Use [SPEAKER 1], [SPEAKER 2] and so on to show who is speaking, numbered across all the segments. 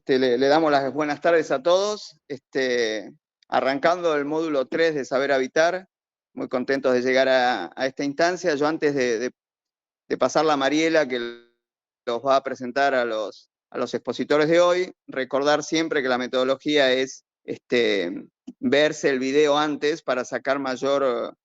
[SPEAKER 1] Le damos las buenas tardes a todos. Arrancando el módulo 3 de Saber Habitar, muy contentos de llegar a esta instancia. Yo antes de pasarla a Mariela, que los va a presentar a los expositores de hoy, recordar siempre que la metodología es verse el video antes para sacar mayor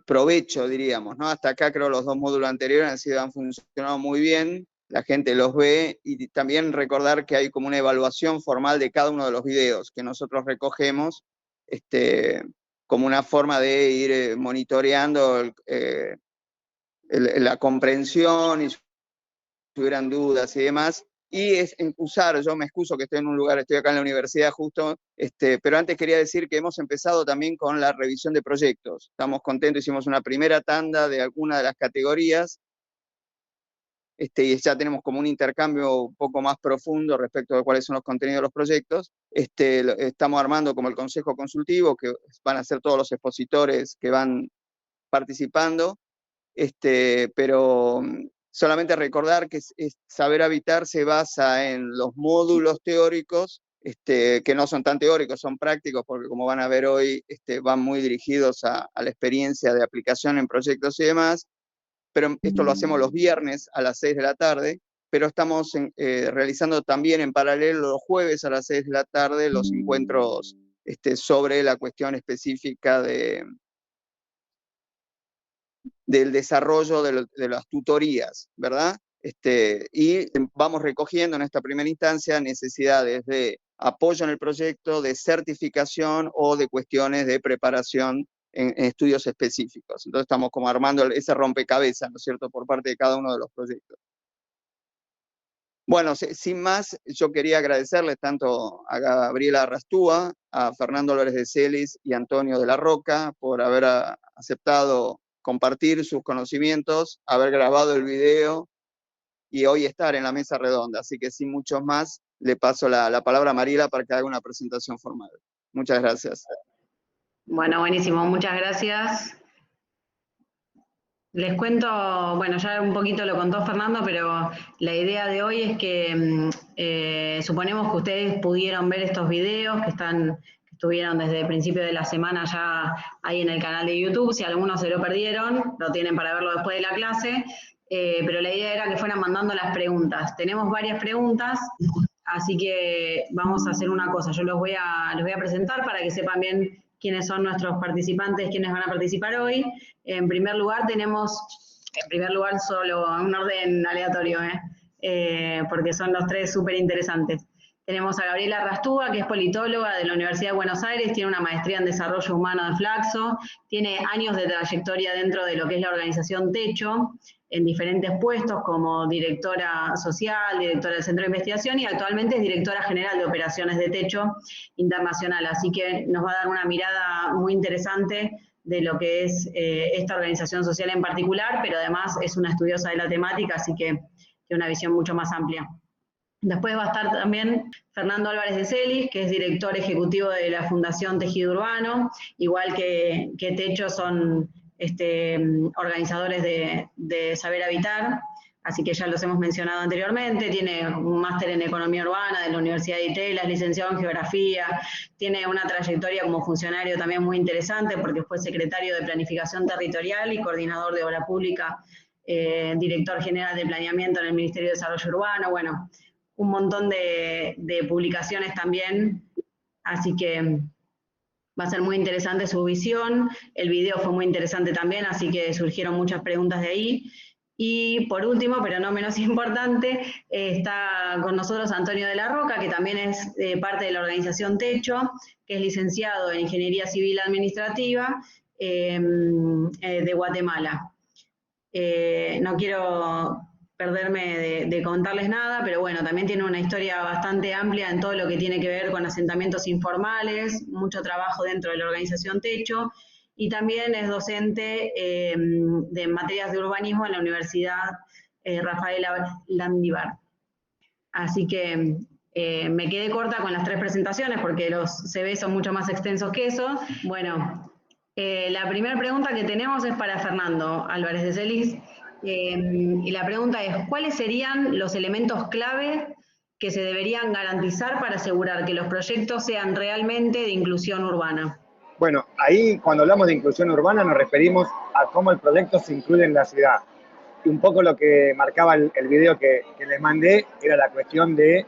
[SPEAKER 1] provecho, diríamos, ¿no? Hasta acá creo los dos módulos anteriores han funcionado muy bien, la gente los ve, y también recordar que hay como una evaluación formal de cada uno de los videos que nosotros recogemos, como una forma de ir monitoreando la comprensión y si tuvieran dudas y demás. Y es usar, yo me excuso que estoy en un lugar, estoy acá en la universidad justo, pero antes quería decir que hemos empezado también con la revisión de proyectos. Estamos contentos, hicimos una primera tanda de alguna de las categorías, y ya tenemos como un intercambio un poco más profundo respecto de cuáles son los contenidos de los proyectos. Estamos armando como el consejo consultivo, que van a ser todos los expositores que van participando, pero solamente recordar que Saber Habitar se basa en los módulos teóricos, que no son tan teóricos, son prácticos, porque como van a ver hoy, van muy dirigidos a la experiencia de aplicación en proyectos y demás, pero esto lo hacemos los viernes a las 6 de la tarde, pero estamos realizando también en paralelo los jueves a las 6 de la tarde los encuentros sobre la cuestión específica del desarrollo de las tutorías, ¿verdad? Y vamos recogiendo en esta primera instancia necesidades de apoyo en el proyecto, de certificación o de cuestiones de preparación en estudios específicos. Entonces estamos como armando ese rompecabezas, ¿no es cierto?, por parte de cada uno de los proyectos. Bueno, sin más, yo quería agradecerles tanto a Gabriela Rastúa, a Fernando Álvarez de Celis y Antonio de la Roca por haber aceptado compartir sus conocimientos, haber grabado el video y hoy estar en la mesa redonda. Así que sin muchos más, le paso la palabra a Mariela para que haga una presentación formal. Muchas gracias.
[SPEAKER 2] Bueno, buenísimo, muchas gracias. Les cuento, bueno, ya un poquito lo contó Fernando, pero la idea de hoy es que suponemos que ustedes pudieron ver estos videos que estuvieron desde el principio de la semana ya ahí en el canal de YouTube. Si algunos se lo perdieron, lo tienen para verlo después de la clase, pero la idea era que fueran mandando las preguntas. Tenemos varias preguntas, así que vamos a hacer una cosa. Yo los voy a presentar para que sepan bien quiénes son nuestros participantes, quiénes van a participar hoy. En primer lugar solo en un orden aleatorio, porque son los tres súper interesantes. Tenemos a Gabriela Rastúa, que es politóloga de la Universidad de Buenos Aires, tiene una maestría en Desarrollo Humano de Flaxo, tiene años de trayectoria dentro de lo que es la organización Techo, en diferentes puestos como directora social, directora del Centro de Investigación y actualmente es directora general de operaciones de Techo Internacional. Así que nos va a dar una mirada muy interesante de lo que es esta organización social en particular, pero además es una estudiosa de la temática, así que tiene una visión mucho más amplia. Después va a estar también Fernando Álvarez de Celis, que es director ejecutivo de la Fundación Tejido Urbano, igual que Techo son organizadores de Saber Habitar, así que ya los hemos mencionado anteriormente. Tiene un máster en Economía Urbana de la Universidad de Itelas, licenciado en Geografía, tiene una trayectoria como funcionario también muy interesante porque fue secretario de Planificación Territorial y coordinador de Obra Pública, director general de Planeamiento en el Ministerio de Desarrollo Urbano, bueno, un montón de publicaciones también, así que va a ser muy interesante su visión. El video fue muy interesante también, así que surgieron muchas preguntas de ahí. Y por último, pero no menos importante, está con nosotros Antonio de la Roca, que también es parte de la organización Techo, que es licenciado en Ingeniería Civil Administrativa de Guatemala. No quiero perderme de contarles nada, pero bueno, también tiene una historia bastante amplia en todo lo que tiene que ver con asentamientos informales, mucho trabajo dentro de la organización Techo, y también es docente de materias de urbanismo en la Universidad Rafael Landívar. Así que me quedé corta con las tres presentaciones porque los CV son mucho más extensos que eso. Bueno, la primera pregunta que tenemos es para Fernando Álvarez de Celis. Y la pregunta es, ¿cuáles serían los elementos clave que se deberían garantizar para asegurar que los proyectos sean realmente de inclusión urbana?
[SPEAKER 3] Bueno, ahí cuando hablamos de inclusión urbana nos referimos a cómo el proyecto se incluye en la ciudad. Y un poco lo que marcaba el video que les mandé era la cuestión de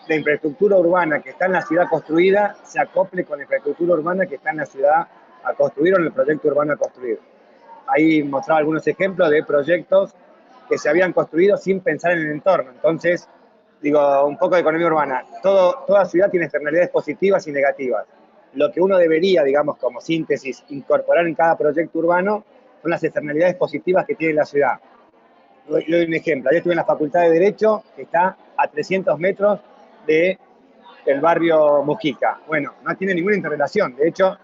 [SPEAKER 3] la infraestructura urbana que está en la ciudad construida se acople con la infraestructura urbana que está en la ciudad a construir o en el proyecto urbano a construir. Ahí mostraba algunos ejemplos de proyectos que se habían construido sin pensar en el entorno. Entonces, digo, un poco de economía urbana. Toda ciudad tiene externalidades positivas y negativas. Lo que uno debería, digamos, como síntesis, incorporar en cada proyecto urbano son las externalidades positivas que tiene la ciudad. Le doy un ejemplo. Yo estuve en la Facultad de Derecho, que está a 300 metros del barrio Mujica. Bueno, no tiene ninguna interrelación. De hecho,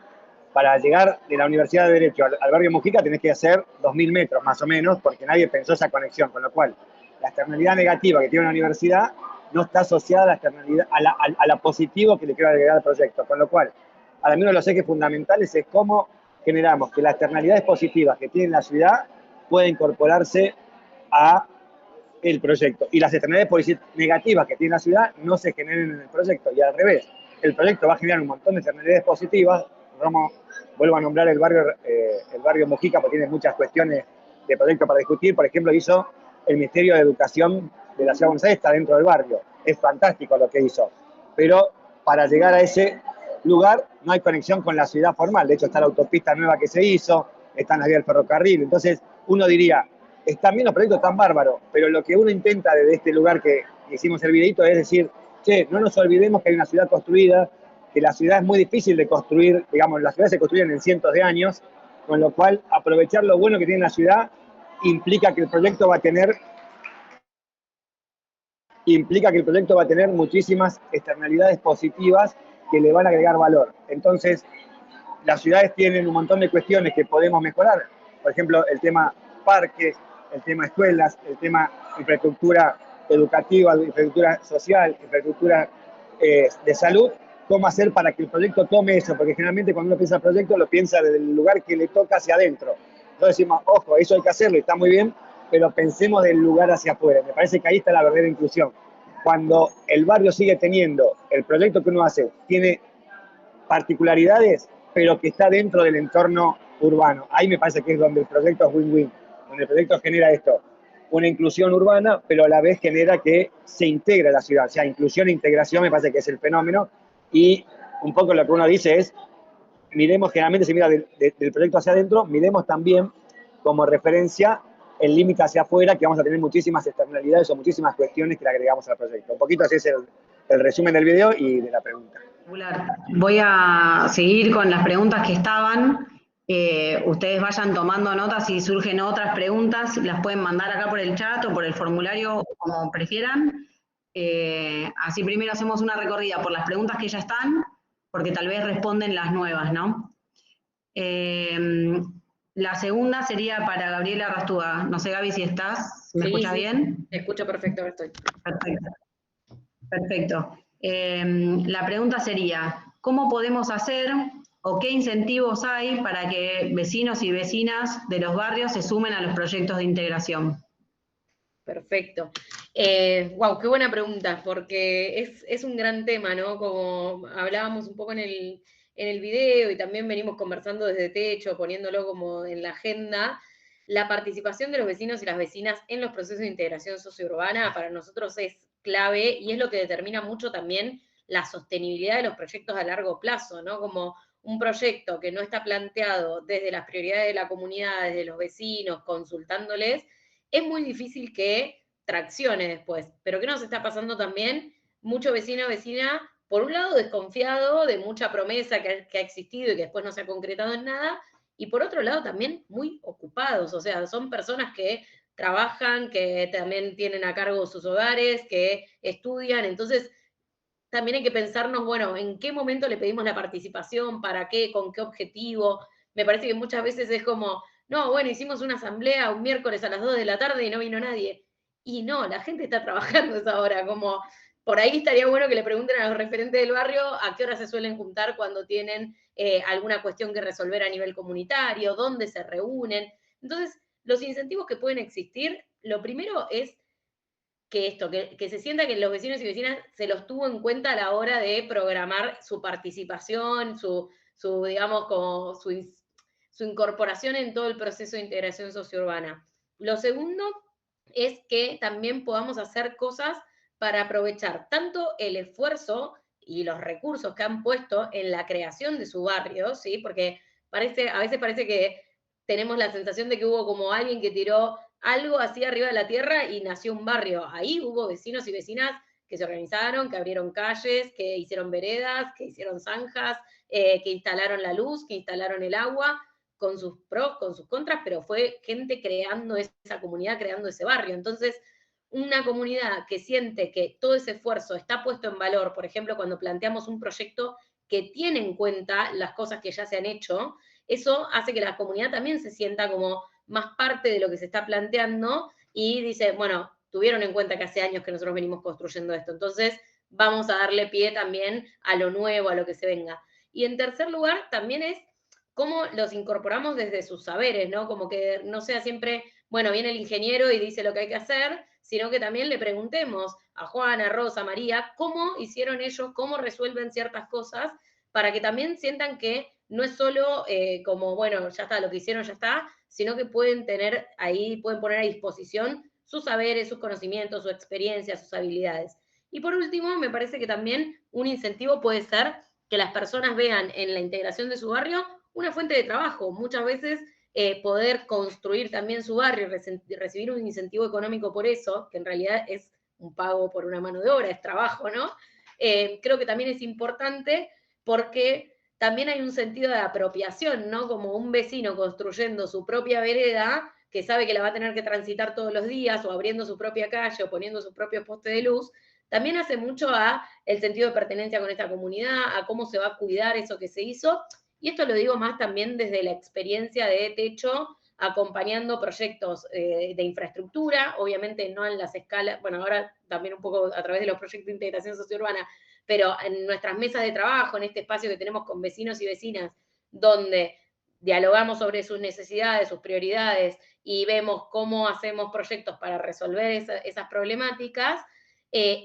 [SPEAKER 3] para llegar de la Universidad de Derecho al barrio Mujica tenés que hacer 2.000 metros más o menos, porque nadie pensó esa conexión, con lo cual la externalidad negativa que tiene una universidad no está asociada a la externalidad, a la positivo que le quiero agregar al proyecto, con lo cual, para mí uno de los ejes fundamentales es cómo generamos que las externalidades positivas que tiene la ciudad pueda incorporarse a el proyecto. Y las externalidades negativas que tiene la ciudad no se generen en el proyecto. Y al revés, el proyecto va a generar un montón de externalidades positivas. Vuelvo a nombrar el barrio Mujica porque tiene muchas cuestiones de proyecto para discutir. Por ejemplo, hizo el Ministerio de Educación de la Ciudad de Buenos Aires, está dentro del barrio. Es fantástico lo que hizo. Pero para llegar a ese lugar no hay conexión con la ciudad formal. De hecho, está la autopista nueva que se hizo, están las vías del ferrocarril. Entonces, uno diría, están bien los proyectos tan bárbaros, pero lo que uno intenta desde este lugar que hicimos el videito es decir, che, no nos olvidemos que hay una ciudad construida, que la ciudad es muy difícil de construir, digamos, las ciudades se construyen en cientos de años, con lo cual aprovechar lo bueno que tiene la ciudad implica que el proyecto va a tener muchísimas externalidades positivas que le van a agregar valor. Entonces, las ciudades tienen un montón de cuestiones que podemos mejorar. Por ejemplo, el tema parques, el tema escuelas, el tema infraestructura educativa, infraestructura social, infraestructura de salud. ¿Cómo hacer para que el proyecto tome eso? Porque generalmente cuando uno piensa en proyecto, lo piensa desde el lugar que le toca hacia adentro. Entonces decimos, ojo, eso hay que hacerlo, está muy bien, pero pensemos del lugar hacia afuera. Me parece que ahí está la verdadera inclusión. Cuando el barrio sigue teniendo, el proyecto que uno hace tiene particularidades, pero que está dentro del entorno urbano. Ahí me parece que es donde el proyecto es win-win, donde el proyecto genera esto, una inclusión urbana, pero a la vez genera que se integre la ciudad. O sea, inclusión e integración me parece que es el fenómeno, y un poco lo que uno dice es, miremos, generalmente se mira del proyecto hacia adentro, miremos también como referencia el límite hacia afuera, que vamos a tener muchísimas externalidades o muchísimas cuestiones que le agregamos al proyecto. Un poquito así es el resumen del video y de la pregunta.
[SPEAKER 2] Voy a seguir con las preguntas que estaban. Ustedes vayan tomando notas, si surgen otras preguntas, las pueden mandar acá por el chat o por el formulario, como prefieran. Así primero hacemos una recorrida por las preguntas que ya están, porque tal vez responden las nuevas, ¿no? La segunda sería para Gabriela Rastúa. No sé, Gaby, si estás. ¿Me escuchas bien?
[SPEAKER 4] Te escucho perfecto, ahora estoy.
[SPEAKER 2] Perfecto. La pregunta sería, ¿cómo podemos hacer o qué incentivos hay para que vecinos y vecinas de los barrios se sumen a los proyectos de integración?
[SPEAKER 4] Perfecto. Wow, qué buena pregunta, porque es un gran tema, ¿no? Como hablábamos un poco en el video y también venimos conversando desde Techo, poniéndolo como en la agenda, la participación de los vecinos y las vecinas en los procesos de integración sociourbana para nosotros es clave y es lo que determina mucho también la sostenibilidad de los proyectos a largo plazo, ¿no? Como un proyecto que no está planteado desde las prioridades de la comunidad, desde los vecinos, consultándoles, es muy difícil que traccione después. Pero ¿qué nos está pasando también? Mucho vecino o vecina, por un lado, desconfiado de mucha promesa que ha existido y que después no se ha concretado en nada, y por otro lado también muy ocupados, o sea, son personas que trabajan, que también tienen a cargo sus hogares, que estudian, entonces también hay que pensarnos, bueno, en qué momento le pedimos la participación, para qué, con qué objetivo. Me parece que muchas veces es como, no, bueno, hicimos una asamblea un miércoles a las 2 de la tarde y no vino nadie. Y no, la gente está trabajando esa hora, como por ahí estaría bueno que le pregunten a los referentes del barrio a qué hora se suelen juntar cuando tienen alguna cuestión que resolver a nivel comunitario, dónde se reúnen. Entonces, los incentivos que pueden existir, lo primero es que esto, que se sienta que los vecinos y vecinas se los tuvo en cuenta a la hora de programar su participación, digamos, como su incorporación en todo el proceso de integración sociourbana. Lo segundo es que también podamos hacer cosas para aprovechar tanto el esfuerzo y los recursos que han puesto en la creación de su barrio, ¿sí? Porque a veces parece que tenemos la sensación de que hubo como alguien que tiró algo así arriba de la tierra y nació un barrio. Ahí hubo vecinos y vecinas que se organizaron, que abrieron calles, que hicieron veredas, que hicieron zanjas, que instalaron la luz, que instalaron el agua, con sus pros, con sus contras, pero fue gente creando esa comunidad, creando ese barrio. Entonces, una comunidad que siente que todo ese esfuerzo está puesto en valor, por ejemplo, cuando planteamos un proyecto que tiene en cuenta las cosas que ya se han hecho, eso hace que la comunidad también se sienta como más parte de lo que se está planteando y dice, bueno, tuvieron en cuenta que hace años que nosotros venimos construyendo esto, entonces vamos a darle pie también a lo nuevo, a lo que se venga. Y en tercer lugar, también es cómo los incorporamos desde sus saberes, ¿no? Como que no sea siempre, bueno, viene el ingeniero y dice lo que hay que hacer, sino que también le preguntemos a Juana, a Rosa, a María, cómo hicieron ellos, cómo resuelven ciertas cosas, para que también sientan que no es solo como, bueno, ya está, lo que hicieron ya está, sino que pueden tener ahí, pueden poner a disposición sus saberes, sus conocimientos, su experiencia, sus habilidades. Y por último, me parece que también un incentivo puede ser que las personas vean en la integración de su barrio una fuente de trabajo. Muchas veces poder construir también su barrio y recibir un incentivo económico por eso, que en realidad es un pago por una mano de obra, es trabajo, ¿no? Creo que también es importante porque también hay un sentido de apropiación, ¿no? Como un vecino construyendo su propia vereda, que sabe que la va a tener que transitar todos los días, o abriendo su propia calle, o poniendo su propio poste de luz, también hace mucho a el sentido de pertenencia con esta comunidad, a cómo se va a cuidar eso que se hizo, y esto lo digo más también desde la experiencia de Techo, acompañando proyectos de infraestructura, obviamente no en las escalas, bueno, ahora también un poco a través de los proyectos de integración sociourbana, pero en nuestras mesas de trabajo, en este espacio que tenemos con vecinos y vecinas, donde dialogamos sobre sus necesidades, sus prioridades, y vemos cómo hacemos proyectos para resolver esas problemáticas,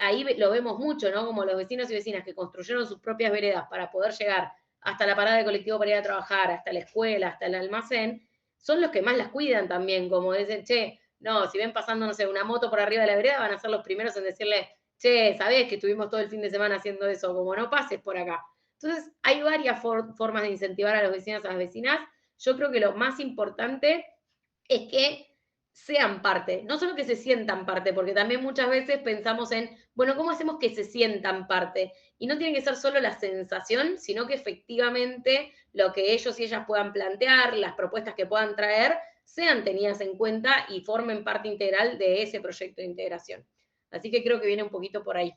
[SPEAKER 4] ahí lo vemos mucho, ¿no? Como los vecinos y vecinas que construyeron sus propias veredas para poder llegar hasta la parada de colectivo para ir a trabajar, hasta la escuela, hasta el almacén, son los que más las cuidan también, como dicen, che, no, si ven pasando, no sé, una moto por arriba de la vereda, van a ser los primeros en decirle, che, ¿sabés que estuvimos todo el fin de semana haciendo eso? Como no pases por acá. Entonces, hay varias formas de incentivar a los vecinos, a las vecinas. Yo creo que lo más importante es que sean parte, no solo que se sientan parte, porque también muchas veces pensamos en, bueno, ¿cómo hacemos que se sientan parte? Y no tiene que ser solo la sensación, sino que efectivamente lo que ellos y ellas puedan plantear, las propuestas que puedan traer, sean tenidas en cuenta y formen parte integral de ese proyecto de integración. Así que creo que viene un poquito por ahí.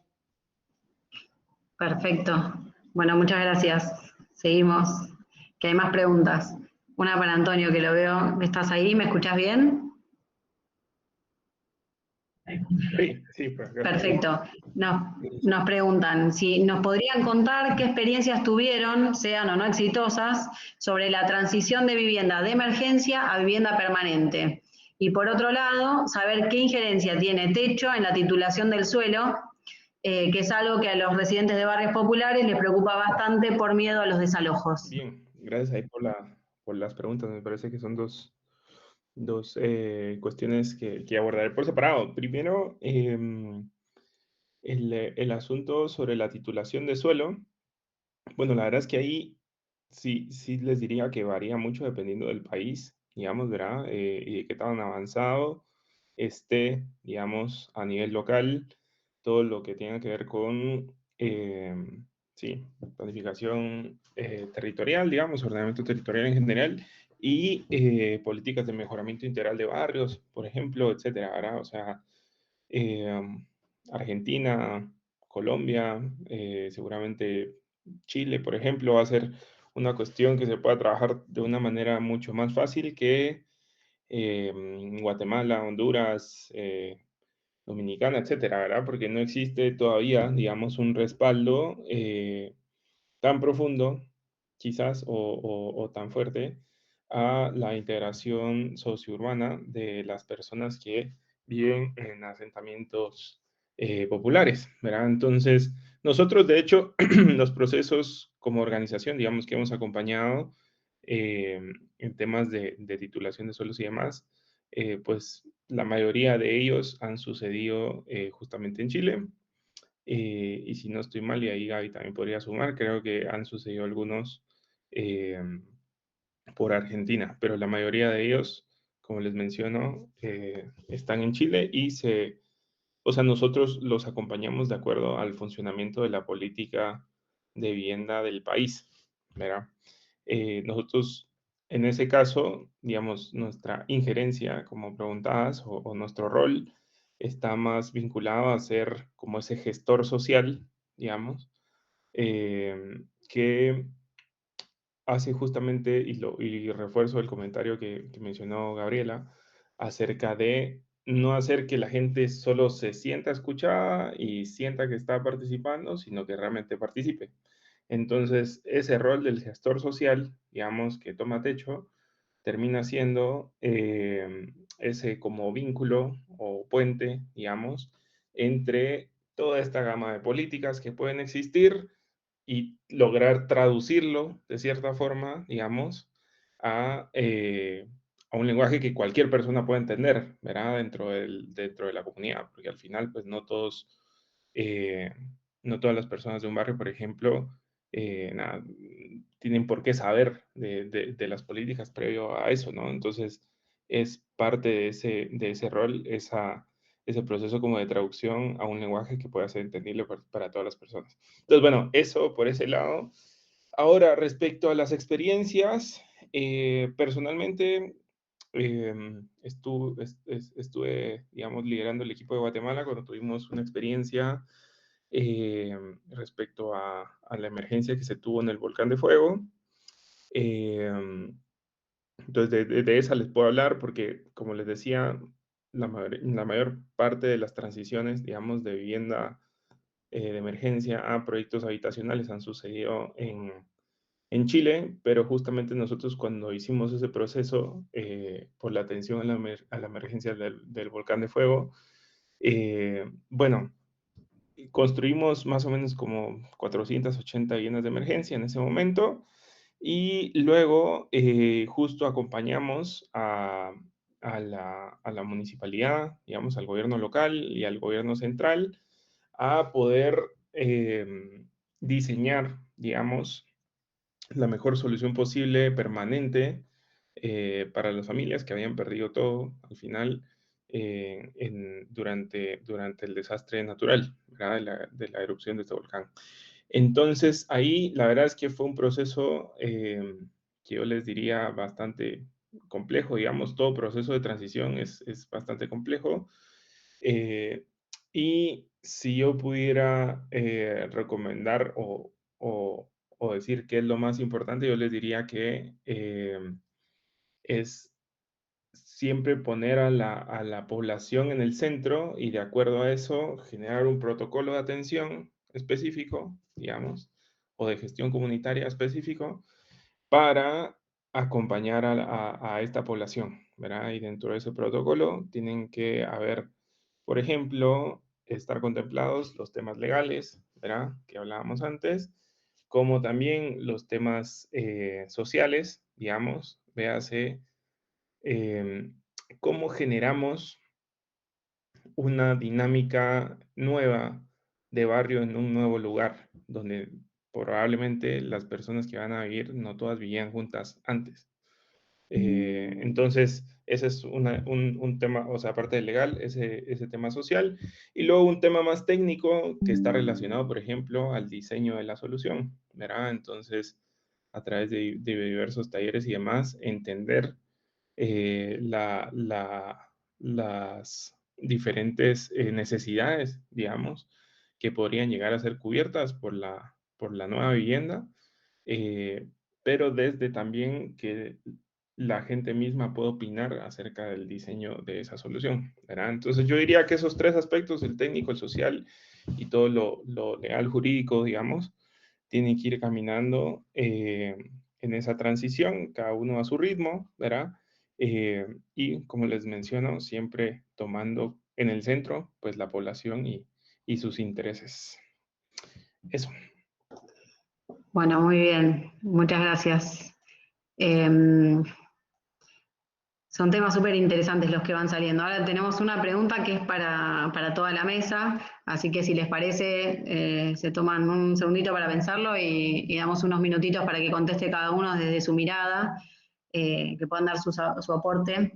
[SPEAKER 2] Perfecto. Bueno, muchas gracias. Seguimos, que hay más preguntas. Una para Antonio, que lo veo. ¿Estás ahí? ¿Me escuchás bien?
[SPEAKER 5] Sí, pues,
[SPEAKER 2] Perfecto. Nos preguntan si nos podrían contar qué experiencias tuvieron, sean o no exitosas, sobre la transición de vivienda de emergencia a vivienda permanente. Y por otro lado, saber qué injerencia tiene Techo en la titulación del suelo, que es algo que a los residentes de barrios populares les preocupa bastante por miedo a los desalojos.
[SPEAKER 5] Bien, gracias ahí por las preguntas. Me parece que son dos cuestiones que abordaré por separado. Primero, el asunto sobre la titulación de suelo. Bueno, la verdad es que ahí sí les diría que varía mucho dependiendo del país, digamos, ¿verdad? Y de qué tan avanzado esté, digamos, a nivel local, todo lo que tenga que ver con, sí, planificación territorial, digamos, ordenamiento territorial en general, y políticas de mejoramiento integral de barrios, por ejemplo, etcétera, ¿verdad? O sea, Argentina, Colombia, seguramente Chile, por ejemplo, va a ser una cuestión que se pueda trabajar de una manera mucho más fácil que Guatemala, Honduras, Dominicana, etcétera, ¿verdad? Porque no existe todavía, digamos, un respaldo tan profundo, quizás, o tan fuerte a la integración sociourbana de las personas que viven en asentamientos populares, ¿verdad? Entonces, nosotros, de hecho, los procesos como organización, digamos, que hemos acompañado en temas de titulación de suelos y demás, pues la mayoría de ellos han sucedido justamente en Chile. Y si no estoy mal, y ahí Gaby también podría sumar, creo que han sucedido algunos por Argentina, pero la mayoría de ellos, como les menciono, están en Chile y o sea, nosotros los acompañamos de acuerdo al funcionamiento de la política de vivienda del país, ¿verdad? Nosotros, en ese caso, digamos, nuestra injerencia, como preguntabas, o nuestro rol está más vinculado a ser como ese gestor social, digamos, que hace justamente, y refuerzo el comentario que mencionó Gabriela, acerca de no hacer que la gente solo se sienta escuchada y sienta que está participando, sino que realmente participe. Entonces, ese rol del gestor social, digamos, que toma techo, termina siendo ese como vínculo o puente, digamos, entre toda esta gama de políticas que pueden existir y lograr traducirlo de cierta forma, digamos, a un lenguaje que cualquier persona pueda entender, ¿verdad? Dentro de la comunidad, porque al final, pues eh, no todas las personas de un barrio, por ejemplo, nada, tienen por qué saber de las políticas previo a eso, ¿no? Entonces, es parte de ese rol, ese proceso como de traducción a un lenguaje que pueda ser entendible para todas las personas. Entonces, bueno, eso por ese lado. Ahora, respecto a las experiencias, personalmente estuve, digamos, liderando el equipo de Guatemala cuando tuvimos una experiencia respecto a la emergencia que se tuvo en el volcán de fuego. Entonces, de esa les puedo hablar porque, como les decía, la mayor parte de las transiciones, digamos, de vivienda de emergencia a proyectos habitacionales han sucedido en Chile, pero justamente nosotros cuando hicimos ese proceso por la atención a la emergencia del volcán de fuego, bueno, construimos más o menos como 480 viviendas de emergencia en ese momento y luego justo acompañamos a la municipalidad, digamos, al gobierno local y al gobierno central a poder diseñar, digamos, la mejor solución posible, permanente, para las familias que habían perdido todo al final durante el desastre natural, ¿verdad? De la erupción de este volcán. Entonces, ahí la verdad es que fue un proceso que yo les diría bastante complejo, digamos, todo proceso de transición es bastante complejo. Y si yo pudiera recomendar o decir qué es lo más importante, yo les diría que es siempre poner a la población en el centro y de acuerdo a eso generar un protocolo de atención específico, digamos, o de gestión comunitaria específico para acompañar a esta población, ¿verdad? Y dentro de ese protocolo tienen que haber, por ejemplo, estar contemplados los temas legales, ¿verdad? Que hablábamos antes, como también los temas sociales, digamos, véase eh, cómo generamos una dinámica nueva de barrio en un nuevo lugar, donde probablemente las personas que van a vivir no todas vivían juntas antes. Entonces, ese es un tema, o sea, aparte del legal, ese tema social. Y luego un tema más técnico que está relacionado, por ejemplo, al diseño de la solución, ¿verdad? Entonces, a través de diversos talleres y demás, entender las diferentes necesidades, digamos, que podrían llegar a ser cubiertas por la nueva vivienda, eh, pero desde también que la gente misma puede opinar acerca del diseño de esa solución, ¿verdad? Entonces yo diría que esos tres aspectos, el técnico, el social y todo lo legal jurídico, digamos, tienen que ir caminando en esa transición, cada uno a su ritmo, ¿verdad? Y como les menciono, siempre tomando en el centro pues la población y sus intereses. Eso.
[SPEAKER 2] Bueno, muy bien, muchas gracias. Em, Son temas súper interesantes los que van saliendo. Ahora tenemos una pregunta que es para toda la mesa, así que si les parece, se toman un segundito para pensarlo y damos unos minutitos para que conteste cada uno desde su mirada, que puedan dar su aporte.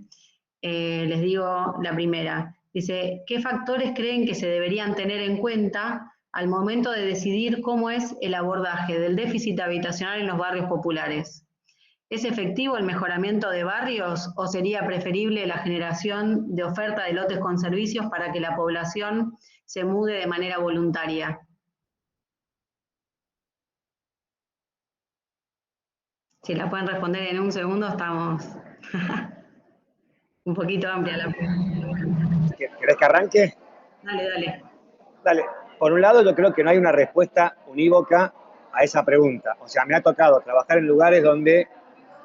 [SPEAKER 2] Les digo la primera. Dice, ¿qué factores creen que se deberían tener en cuenta al momento de decidir cómo es el abordaje del déficit habitacional en los barrios populares? ¿Es efectivo el mejoramiento de barrios o sería preferible la generación de oferta de lotes con servicios para que la población se mude de manera voluntaria? Si la pueden responder en un segundo, estamos un poquito amplia la pregunta.
[SPEAKER 3] ¿Querés que arranque?
[SPEAKER 2] Dale, dale.
[SPEAKER 3] Dale. Por un lado, yo creo que no hay una respuesta unívoca a esa pregunta. O sea, me ha tocado trabajar en lugares donde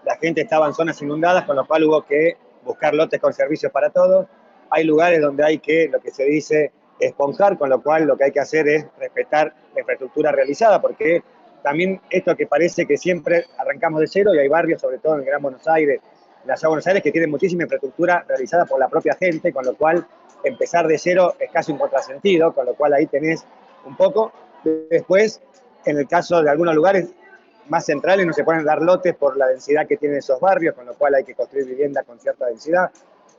[SPEAKER 3] la gente estaba en zonas inundadas, con lo cual hubo que buscar lotes con servicios para todos. Hay lugares donde hay que, lo que se dice, esponjar, con lo cual lo que hay que hacer es respetar la infraestructura realizada, porque también esto que parece que siempre arrancamos de cero, y hay barrios, sobre todo en el Gran Buenos Aires, en la Ciudad de Buenos Aires, que tienen muchísima infraestructura realizada por la propia gente, con lo cual empezar de cero es casi un contrasentido, con lo cual ahí tenés un poco. Después, en el caso de algunos lugares más centrales, no se pueden dar lotes por la densidad que tienen esos barrios, con lo cual hay que construir vivienda con cierta densidad.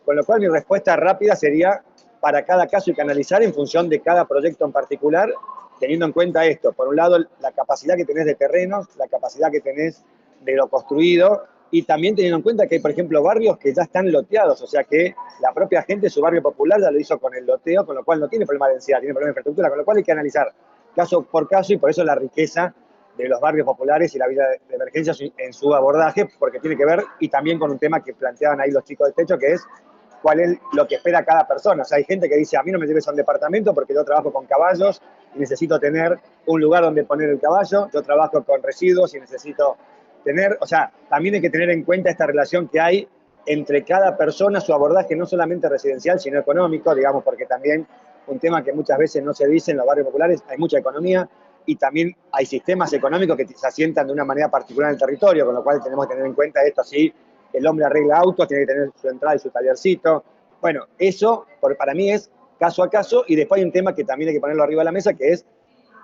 [SPEAKER 3] Con lo cual mi respuesta rápida sería, para cada caso hay que analizar en función de cada proyecto en particular, teniendo en cuenta esto. Por un lado, la capacidad que tenés de terrenos, la capacidad que tenés de lo construido, y también teniendo en cuenta que hay, por ejemplo, barrios que ya están loteados, o sea que la propia gente, su barrio popular, ya lo hizo con el loteo, con lo cual no tiene problema de densidad, tiene problema de infraestructura, con lo cual hay que analizar caso por caso, y por eso la riqueza de los barrios populares y la vida de emergencia en su abordaje, porque tiene que ver, y también con un tema que planteaban ahí los chicos del techo, que es cuál es lo que espera cada persona. O sea, hay gente que dice, a mí no me lleves a un departamento porque yo trabajo con caballos y necesito tener un lugar donde poner el caballo, yo trabajo con residuos y necesito tener, o sea, también hay que tener en cuenta esta relación que hay entre cada persona, su abordaje no solamente residencial, sino económico, digamos, porque también un tema que muchas veces no se dice en los barrios populares, hay mucha economía, y también hay sistemas económicos que se asientan de una manera particular en el territorio, con lo cual tenemos que tener en cuenta esto. Así el hombre arregla autos, tiene que tener su entrada y su tallercito. Bueno, eso para mí es caso a caso, y después hay un tema que también hay que ponerlo arriba de la mesa, que es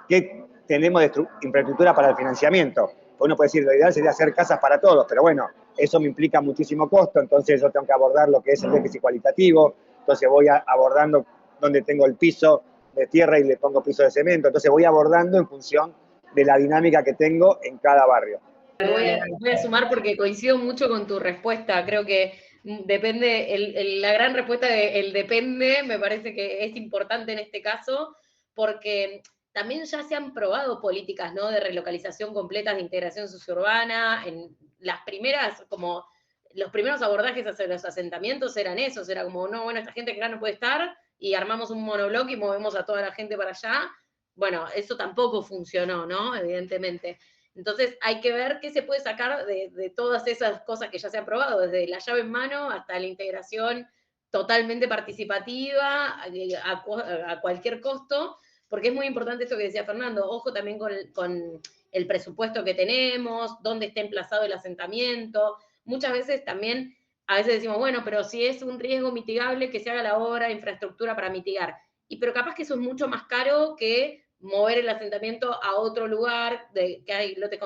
[SPEAKER 3] qué tenemos de infraestructura para el financiamiento. Uno puede decir, lo ideal sería hacer casas para todos, pero bueno, eso me implica muchísimo costo, entonces yo tengo que abordar lo que es el déficit cualitativo, entonces voy abordando donde tengo el piso de tierra y le pongo piso de cemento, entonces voy abordando en función de la dinámica que tengo en cada barrio.
[SPEAKER 4] Voy a sumar porque coincido mucho con tu respuesta, creo que depende, la gran respuesta de el depende me parece que es importante en este caso, porque también ya se han probado políticas, ¿no?, de relocalización completas de integración sociourbana. En las primeras, como los primeros abordajes hacia los asentamientos eran esos, era como, no, bueno, esta gente que acá no puede estar, y armamos un monobloque y movemos a toda la gente para allá. Bueno, eso tampoco funcionó, ¿no?, evidentemente. Entonces hay que ver qué se puede sacar de todas esas cosas que ya se han probado, desde la llave en mano hasta la integración totalmente participativa, a cualquier costo, porque es muy importante esto que decía Fernando, ojo también con el presupuesto que tenemos, dónde está emplazado el asentamiento. Muchas veces también, a veces decimos, bueno, pero si es un riesgo mitigable, que se haga la obra, infraestructura para mitigar. Pero capaz que eso es mucho más caro que mover el asentamiento a otro lugar, que hay lotes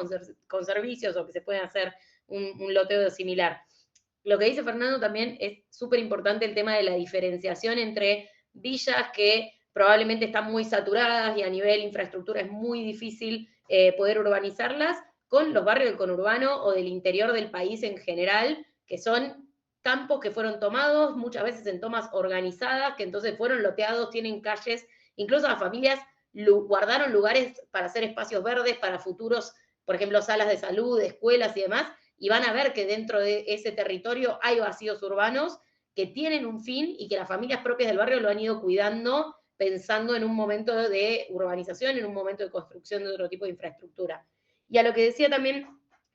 [SPEAKER 4] con servicios o que se puede hacer un loteo similar. Lo que dice Fernando también es súper importante, el tema de la diferenciación entre villas que probablemente están muy saturadas y a nivel infraestructura es muy difícil poder urbanizarlas, con los barrios del conurbano o del interior del país en general, que son campos que fueron tomados, muchas veces en tomas organizadas, que entonces fueron loteados, tienen calles, incluso las familias guardaron lugares para hacer espacios verdes para futuros, por ejemplo, salas de salud, escuelas y demás, y van a ver que dentro de ese territorio hay vacíos urbanos que tienen un fin y que las familias propias del barrio lo han ido cuidando, pensando en un momento de urbanización, en un momento de construcción de otro tipo de infraestructura. Y a lo que decía también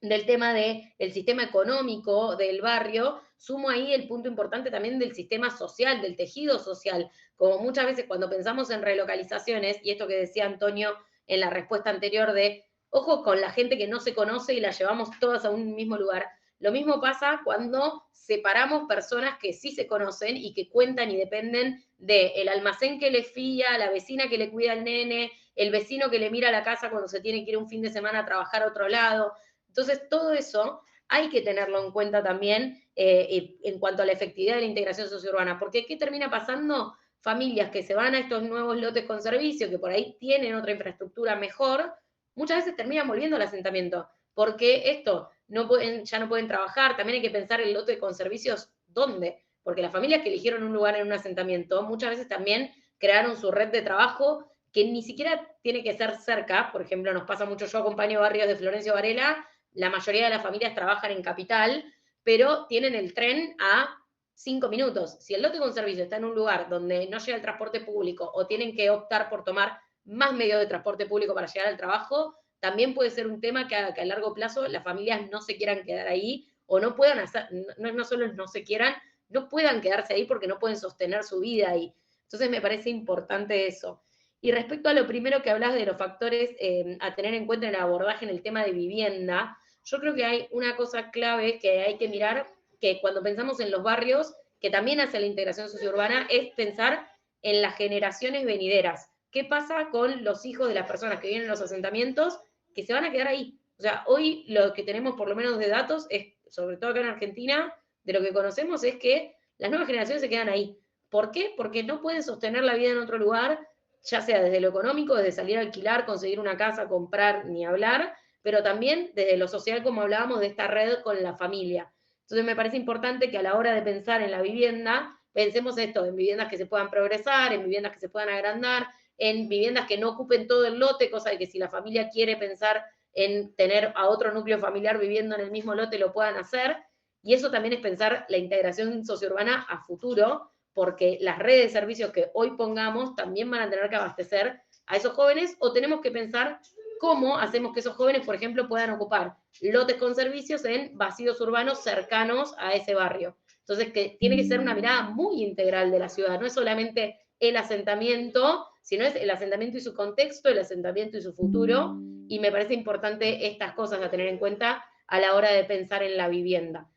[SPEAKER 4] del tema del sistema económico del barrio, sumo ahí el punto importante también del sistema social, del tejido social. Como muchas veces cuando pensamos en relocalizaciones, y esto que decía Antonio en la respuesta anterior de, ojo con la gente que no se conoce y la llevamos todas a un mismo lugar, lo mismo pasa cuando separamos personas que sí se conocen y que cuentan y dependen del almacén que le fía, la vecina que le cuida al nene, el vecino que le mira la casa cuando se tiene que ir un fin de semana a trabajar a otro lado. Entonces, todo eso hay que tenerlo en cuenta también en cuanto a la efectividad de la integración sociourbana, porque ¿qué termina pasando? Familias que se van a estos nuevos lotes con servicio, que por ahí tienen otra infraestructura mejor, muchas veces terminan volviendo al asentamiento, porque esto ya no pueden trabajar, también hay que pensar el lote con servicios, ¿dónde? Porque las familias que eligieron un lugar en un asentamiento, muchas veces también crearon su red de trabajo que ni siquiera tiene que ser cerca. Por ejemplo, nos pasa mucho, yo acompaño barrios de Florencio Varela, la mayoría de las familias trabajan en capital, pero tienen el tren a 5 minutos. Si el lote con servicio está en un lugar donde no llega el transporte público o tienen que optar por tomar más medios de transporte público para llegar al trabajo, también puede ser un tema que a largo plazo las familias no se quieran quedar ahí o no puedan hacer, no solo no se quieran, no puedan quedarse ahí porque no pueden sostener su vida ahí. Entonces me parece importante eso. Y respecto a lo primero que hablas de los factores a tener en cuenta en el abordaje en el tema de vivienda, yo creo que hay una cosa clave que hay que mirar, que cuando pensamos en los barrios, que también hace la integración sociourbana, es pensar en las generaciones venideras. ¿Qué pasa con los hijos de las personas que viven en los asentamientos que se van a quedar ahí? O sea, hoy lo que tenemos por lo menos de datos es, sobre todo acá en Argentina, de lo que conocemos es que las nuevas generaciones se quedan ahí. ¿Por qué? Porque no pueden sostener la vida en otro lugar, ya sea desde lo económico, desde salir a alquilar, conseguir una casa, comprar, ni hablar, pero también desde lo social, como hablábamos, de esta red con la familia. Entonces me parece importante que a la hora de pensar en la vivienda, pensemos esto, en viviendas que se puedan progresar, en viviendas que se puedan agrandar, en viviendas que no ocupen todo el lote, cosa de que si la familia quiere pensar en tener a otro núcleo familiar viviendo en el mismo lote, lo puedan hacer. Y eso también es pensar la integración sociourbana a futuro, porque las redes de servicios que hoy pongamos también van a tener que abastecer a esos jóvenes, o tenemos que pensar cómo hacemos que esos jóvenes, por ejemplo, puedan ocupar lotes con servicios en vacíos urbanos cercanos a ese barrio. Entonces, que tiene que ser una mirada muy integral de la ciudad, no es solamente el asentamiento, sino es el asentamiento y su contexto, el asentamiento y su futuro, y me parece importante estas cosas a tener en cuenta a la hora de pensar en la vivienda.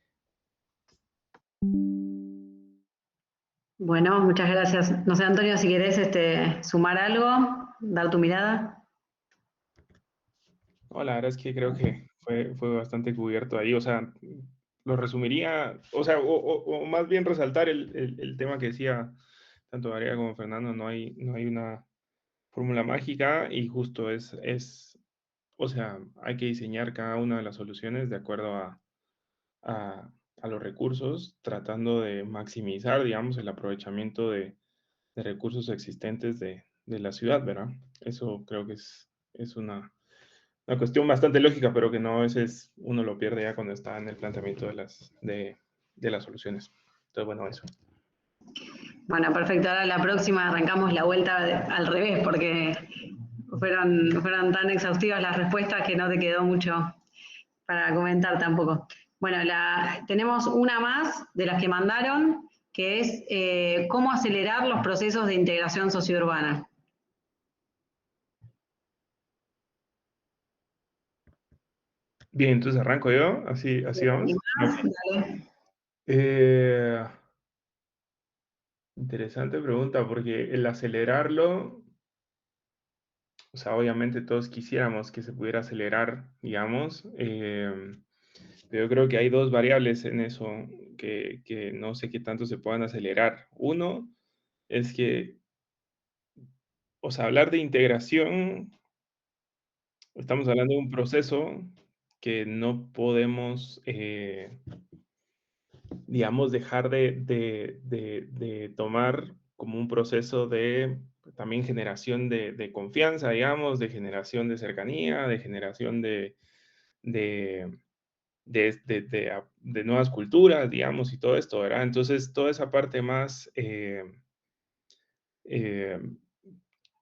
[SPEAKER 2] Bueno, muchas gracias. No sé, Antonio, si querés sumar algo, dar tu mirada.
[SPEAKER 5] No, la verdad es que creo que fue bastante cubierto ahí, o sea, lo resumiría, o sea, o más bien resaltar el tema que decía tanto María como Fernando, no hay una fórmula mágica y justo o sea, hay que diseñar cada una de las soluciones de acuerdo a los recursos, tratando de maximizar, digamos, el aprovechamiento de recursos existentes de la ciudad, ¿verdad? Eso creo que es una cuestión bastante lógica, pero que no a veces uno lo pierde ya cuando está en el planteamiento de las soluciones. Entonces, bueno, eso.
[SPEAKER 2] Bueno, perfecto. Ahora la próxima arrancamos la vuelta al revés, porque fueron tan exhaustivas las respuestas que no te quedó mucho para comentar tampoco. Bueno, tenemos una más de las que mandaron, que es cómo acelerar los procesos de integración sociourbana.
[SPEAKER 5] Bien, entonces arranco yo, así vamos.
[SPEAKER 2] Dale.
[SPEAKER 5] Eh, Interesante pregunta, porque el acelerarlo, o sea, obviamente todos quisiéramos que se pudiera acelerar, digamos, pero yo creo que hay dos variables en eso que no sé qué tanto se puedan acelerar. Uno es que, o sea, hablar de integración, estamos hablando de un proceso que no podemos, digamos, dejar de tomar como un proceso de también generación de confianza, digamos, de generación de cercanía, de generación de, de nuevas culturas, digamos, y todo esto, ¿verdad? Entonces, toda esa parte más, eh,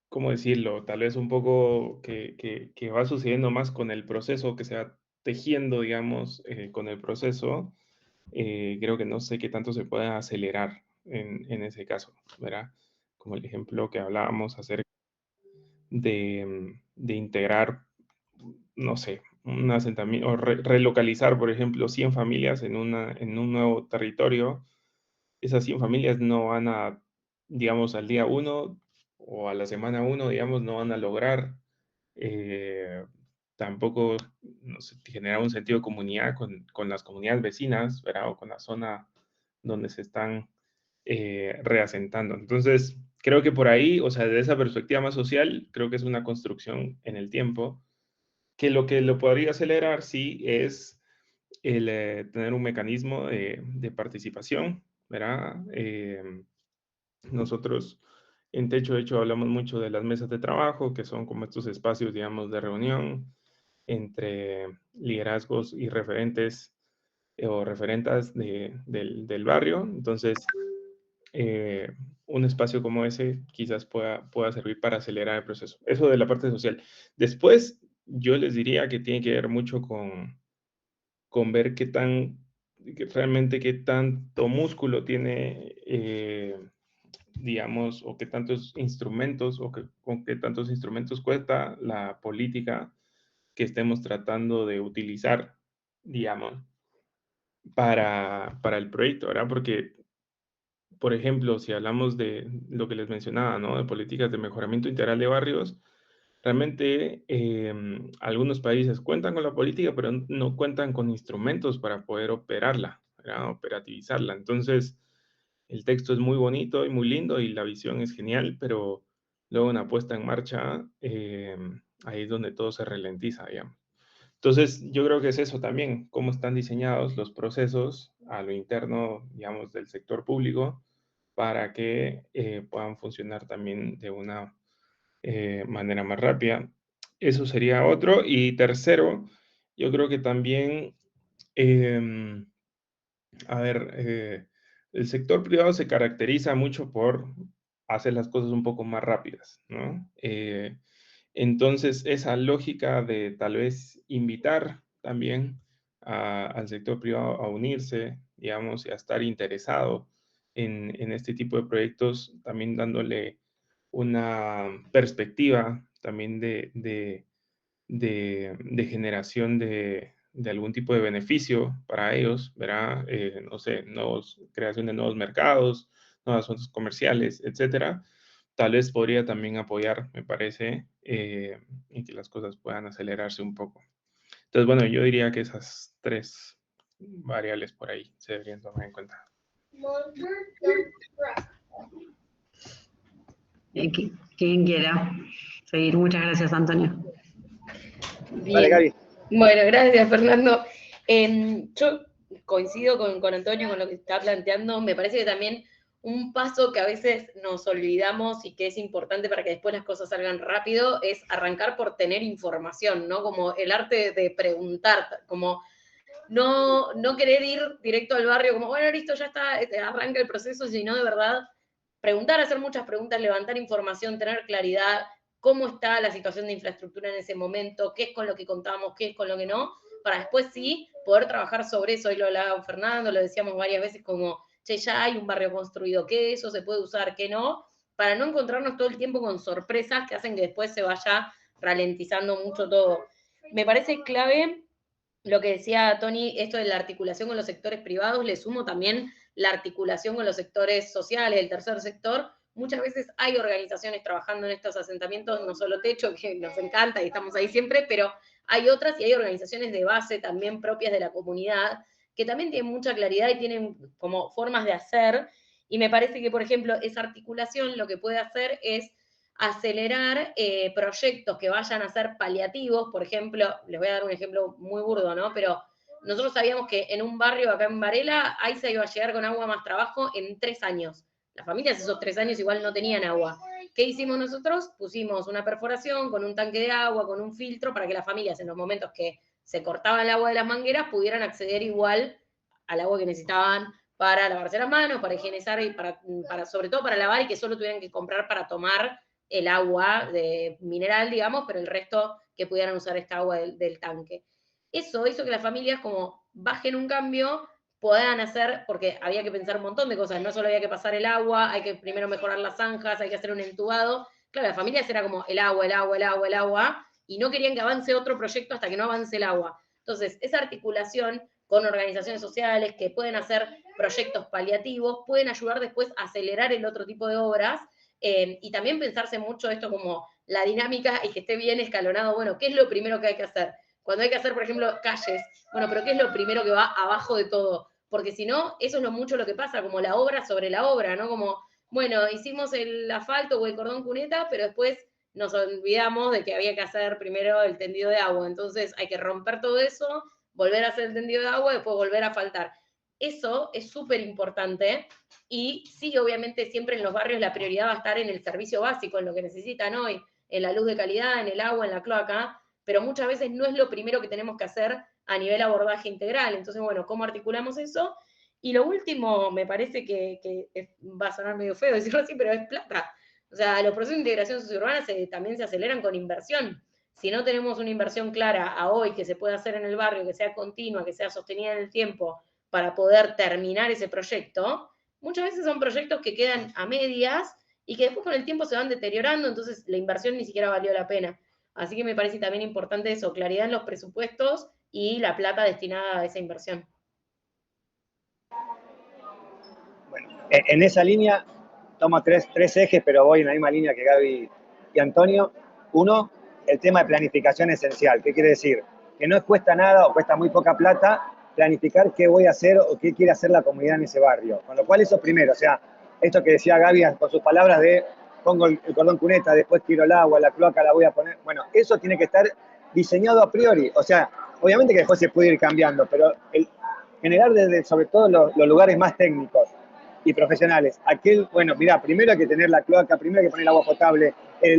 [SPEAKER 5] ¿cómo decirlo? Tal vez un poco que va sucediendo más con el proceso que se va tejiendo, digamos, con el proceso, creo que no sé qué tanto se puede acelerar en ese caso, ¿verdad? Como el ejemplo que hablábamos acerca de integrar, no sé, un asentamiento, o relocalizar, por ejemplo, 100 familias en un nuevo territorio. Esas 100 familias no van a, digamos, al día 1 o a la semana 1, digamos, no van a lograr tampoco, no sé, generar un sentido de comunidad con las comunidades vecinas, ¿verdad? O con la zona donde se están reasentando. Entonces, creo que por ahí, o sea, desde esa perspectiva más social, creo que es una construcción en el tiempo, que lo podría acelerar, sí, es el tener un mecanismo de participación, ¿verdad? Nosotros en Techo, de hecho, hablamos mucho de las mesas de trabajo, que son como estos espacios, digamos, de reunión entre liderazgos y referentes o referentas del barrio. Entonces, un espacio como ese quizás pueda servir para acelerar el proceso. Eso de la parte social. Después, yo les diría que tiene que ver mucho con ver realmente qué tanto músculo tiene, digamos, o qué tantos instrumentos, con qué tantos instrumentos cuenta la política que estemos tratando de utilizar, digamos, para el proyecto, ¿verdad? Porque, por ejemplo, si hablamos de lo que les mencionaba, ¿no? De políticas de mejoramiento integral de barrios, realmente algunos países cuentan con la política, pero no cuentan con instrumentos para poder operarla, ¿verdad? Operativizarla. Entonces, el texto es muy bonito y muy lindo y la visión es genial, pero luego una puesta en marcha, ahí es donde todo se ralentiza, digamos. Entonces, yo creo que es eso también, cómo están diseñados los procesos a lo interno, digamos, del sector público para que puedan funcionar también de una manera más rápida. Eso sería otro. Y tercero, yo creo que también, a ver, el sector privado se caracteriza mucho por hacer las cosas un poco más rápidas, ¿no? Entonces, esa lógica de tal vez invitar también al sector privado a unirse, digamos, y a estar interesado en este tipo de proyectos, también dándole una perspectiva también de generación de algún tipo de beneficio para ellos, ¿verdad? No sé, creación de nuevos mercados, nuevas zonas comerciales, etcétera. Tal vez podría también apoyar, me parece, en que las cosas puedan acelerarse un poco. Entonces, bueno, yo diría que esas tres variables por ahí se deberían tomar en cuenta.
[SPEAKER 2] Quien quiera seguir. Muchas gracias, Antonio.
[SPEAKER 4] Bien.
[SPEAKER 3] Vale, Gaby.
[SPEAKER 4] Bueno, gracias, Fernando. Yo coincido con Antonio, con lo que está planteando. Me parece que también un paso que a veces nos olvidamos y que es importante para que después las cosas salgan rápido es arrancar por tener información, ¿no? Como el arte de preguntar, como no querer ir directo al barrio, como, bueno, listo, ya está, arranca el proceso, sino de verdad preguntar, hacer muchas preguntas, levantar información, tener claridad, cómo está la situación de infraestructura en ese momento, qué es con lo que contamos, qué es con lo que no, para después sí poder trabajar sobre eso. Hoy lo hablaba Fernando, lo decíamos varias veces como, che, ya hay un barrio construido, ¿qué eso se puede usar, qué no? Para no encontrarnos todo el tiempo con sorpresas que hacen que después se vaya ralentizando mucho todo. Me parece clave lo que decía Tony, esto de la articulación con los sectores privados, le sumo también la articulación con los sectores sociales, el tercer sector. Muchas veces hay organizaciones trabajando en estos asentamientos, no solo Techo, que nos encanta y estamos ahí siempre, pero hay otras y hay organizaciones de base también propias de la comunidad, que también tienen mucha claridad y tienen como formas de hacer. Y me parece que, por ejemplo, esa articulación lo que puede hacer es acelerar proyectos que vayan a ser paliativos. Por ejemplo, les voy a dar un ejemplo muy burdo, ¿no? Pero nosotros sabíamos que en un barrio acá en Varela, ahí se iba a llegar con agua más trabajo en 3 años. Las familias esos 3 años igual no tenían agua. ¿Qué hicimos nosotros? Pusimos una perforación con un tanque de agua, con un filtro, para que las familias en los momentos que se cortaba el agua de las mangueras pudieran acceder igual al agua que necesitaban para lavarse las manos, para higienizar y para sobre todo para lavar, y que solo tuvieran que comprar para tomar el agua de mineral, digamos, pero el resto que pudieran usar esta agua del tanque. Eso hizo que las familias como bajen un cambio, puedan hacer, porque había que pensar un montón de cosas, no solo había que pasar el agua, hay que primero mejorar las zanjas, hay que hacer un entubado. Claro, las familias era como el agua, el agua, el agua, el agua, y no querían que avance otro proyecto hasta que no avance el agua. Entonces, esa articulación con organizaciones sociales que pueden hacer proyectos paliativos, pueden ayudar después a acelerar el otro tipo de obras, y también pensarse mucho esto como la dinámica y que esté bien escalonado, bueno, ¿qué es lo primero que hay que hacer? Cuando hay que hacer, por ejemplo, calles, bueno, pero ¿qué es lo primero que va abajo de todo? Porque si no, eso es mucho lo que pasa, como la obra sobre la obra, ¿no? Como, bueno, hicimos el asfalto o el cordón cuneta, pero después nos olvidamos de que había que hacer primero el tendido de agua. Entonces hay que romper todo eso, volver a hacer el tendido de agua y después volver a asfaltar. Eso es súper importante y sí, obviamente siempre en los barrios la prioridad va a estar en el servicio básico, en lo que necesitan hoy, en la luz de calidad, en el agua, en la cloaca, pero muchas veces no es lo primero que tenemos que hacer a nivel abordaje integral. Entonces, bueno, ¿cómo articulamos eso? Y lo último, me parece que va a sonar medio feo decirlo así, pero es plata. O sea, los procesos de integración sociourbana también se aceleran con inversión. Si no tenemos una inversión clara a hoy que se pueda hacer en el barrio, que sea continua, que sea sostenida en el tiempo, para poder terminar ese proyecto, muchas veces son proyectos que quedan a medias y que después con el tiempo se van deteriorando, entonces la inversión ni siquiera valió la pena. Así que me parece también importante eso, claridad en los presupuestos y la plata destinada a esa inversión.
[SPEAKER 3] Bueno, en esa línea tomo tres ejes, pero voy en la misma línea que Gaby y Antonio. Uno, el tema de planificación esencial. ¿Qué quiere decir? Que no cuesta nada o cuesta muy poca plata planificar qué voy a hacer o qué quiere hacer la comunidad en ese barrio. Con lo cual eso primero, o sea, esto que decía Gaby con sus palabras de pongo el cordón cuneta, después tiro el agua, la cloaca la voy a poner. Bueno, eso tiene que estar diseñado a priori. O sea, obviamente que después se puede ir cambiando, pero generar desde sobre todo los lugares más técnicos y profesionales. Bueno, mirá, primero hay que tener la cloaca, primero hay que poner agua potable,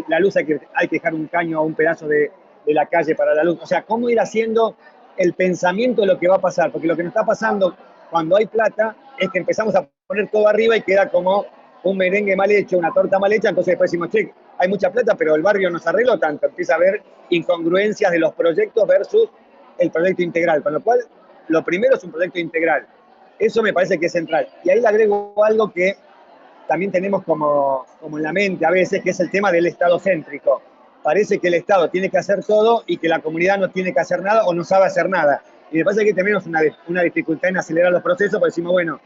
[SPEAKER 3] la luz hay que dejar un caño o un pedazo de la calle para la luz. O sea, cómo ir haciendo el pensamiento de lo que va a pasar, porque lo que nos está pasando cuando hay plata es que empezamos a poner todo arriba y queda como un merengue mal hecho, una torta mal hecha, entonces después decimos, che, hay mucha plata, pero el barrio no se arregló tanto. Empieza a haber incongruencias de los proyectos versus el proyecto integral, con lo cual lo primero es un proyecto integral. Eso me parece que es central. Y ahí le agrego algo que también tenemos como en la mente a veces, que es el tema del Estado céntrico. Parece que el Estado tiene que hacer todo y que la comunidad no tiene que hacer nada o no sabe hacer nada. Y me parece que tenemos una dificultad en acelerar los procesos, porque decimos, bueno,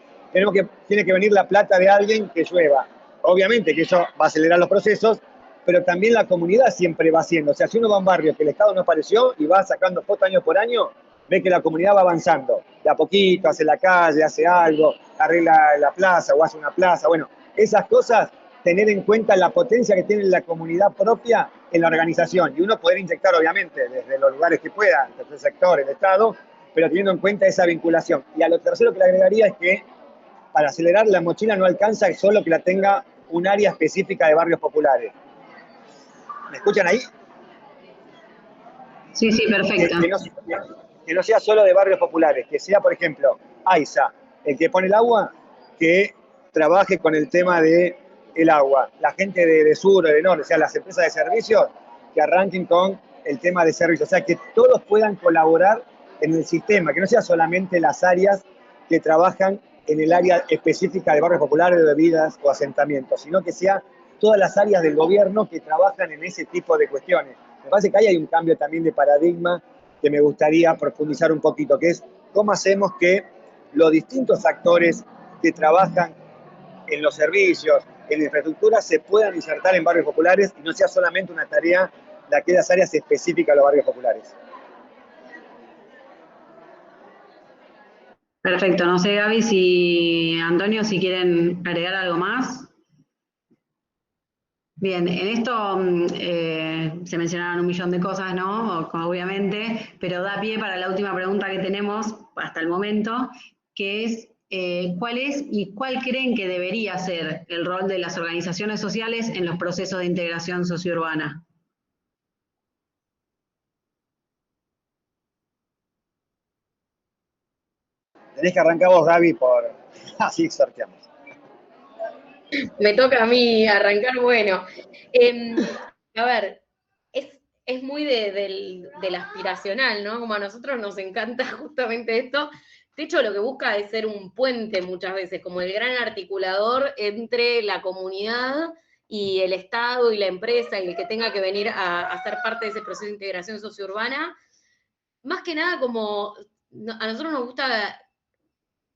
[SPEAKER 3] tiene que venir la plata de alguien que llueva. Obviamente que eso va a acelerar los procesos, pero también la comunidad siempre va haciendo. O sea, si uno va a un barrio que el Estado no apareció y va sacando fotos año por año, ve que la comunidad va avanzando. De a poquito, hace la calle, hace algo, arregla la plaza o hace una plaza. Bueno, esas cosas, tener en cuenta la potencia que tiene la comunidad propia en la organización. Y uno poder inyectar, obviamente, desde los lugares que pueda, desde el sector, el Estado, pero teniendo en cuenta esa vinculación. Y a lo tercero que le agregaría es que para acelerar la mochila no alcanza solo que la tenga un área específica de barrios populares. ¿Me escuchan ahí?
[SPEAKER 2] Sí, sí, perfecto.
[SPEAKER 3] Que no sea solo de barrios populares, que sea, por ejemplo, AISA, el que pone el agua, que trabaje con el tema del agua. La gente de sur o de norte, o sea, las empresas de servicios, que arranquen con el tema de servicios. O sea, que todos puedan colaborar en el sistema, que no sea solamente las áreas que trabajan en el área específica de barrios populares, de bebidas o asentamientos, sino que sea todas las áreas del gobierno que trabajan en ese tipo de cuestiones. Me parece que ahí hay un cambio también de paradigma que me gustaría profundizar un poquito, que es cómo hacemos que los distintos actores que trabajan en los servicios, en la infraestructura, se puedan insertar en barrios populares y no sea solamente una tarea de aquellas áreas específicas de los barrios populares.
[SPEAKER 2] Perfecto, no sé Gaby, Antonio, si quieren agregar algo más. Bien, en esto se mencionaron un millón de cosas, ¿no? Obviamente, pero da pie para la última pregunta que tenemos hasta el momento, que es ¿cuál es y cuál creen que debería ser el rol de las organizaciones sociales en los procesos de integración sociourbana?
[SPEAKER 3] Tenés que arrancar vos, Gaby, así sorteamos.
[SPEAKER 4] Me toca a mí arrancar, bueno. A ver, es muy del aspiracional, ¿no? Como a nosotros nos encanta justamente esto. De hecho, lo que busca es ser un puente muchas veces, como el gran articulador entre la comunidad y el Estado y la empresa y el que tenga que venir a ser parte de ese proceso de integración sociourbana. Más que nada como a nosotros nos gusta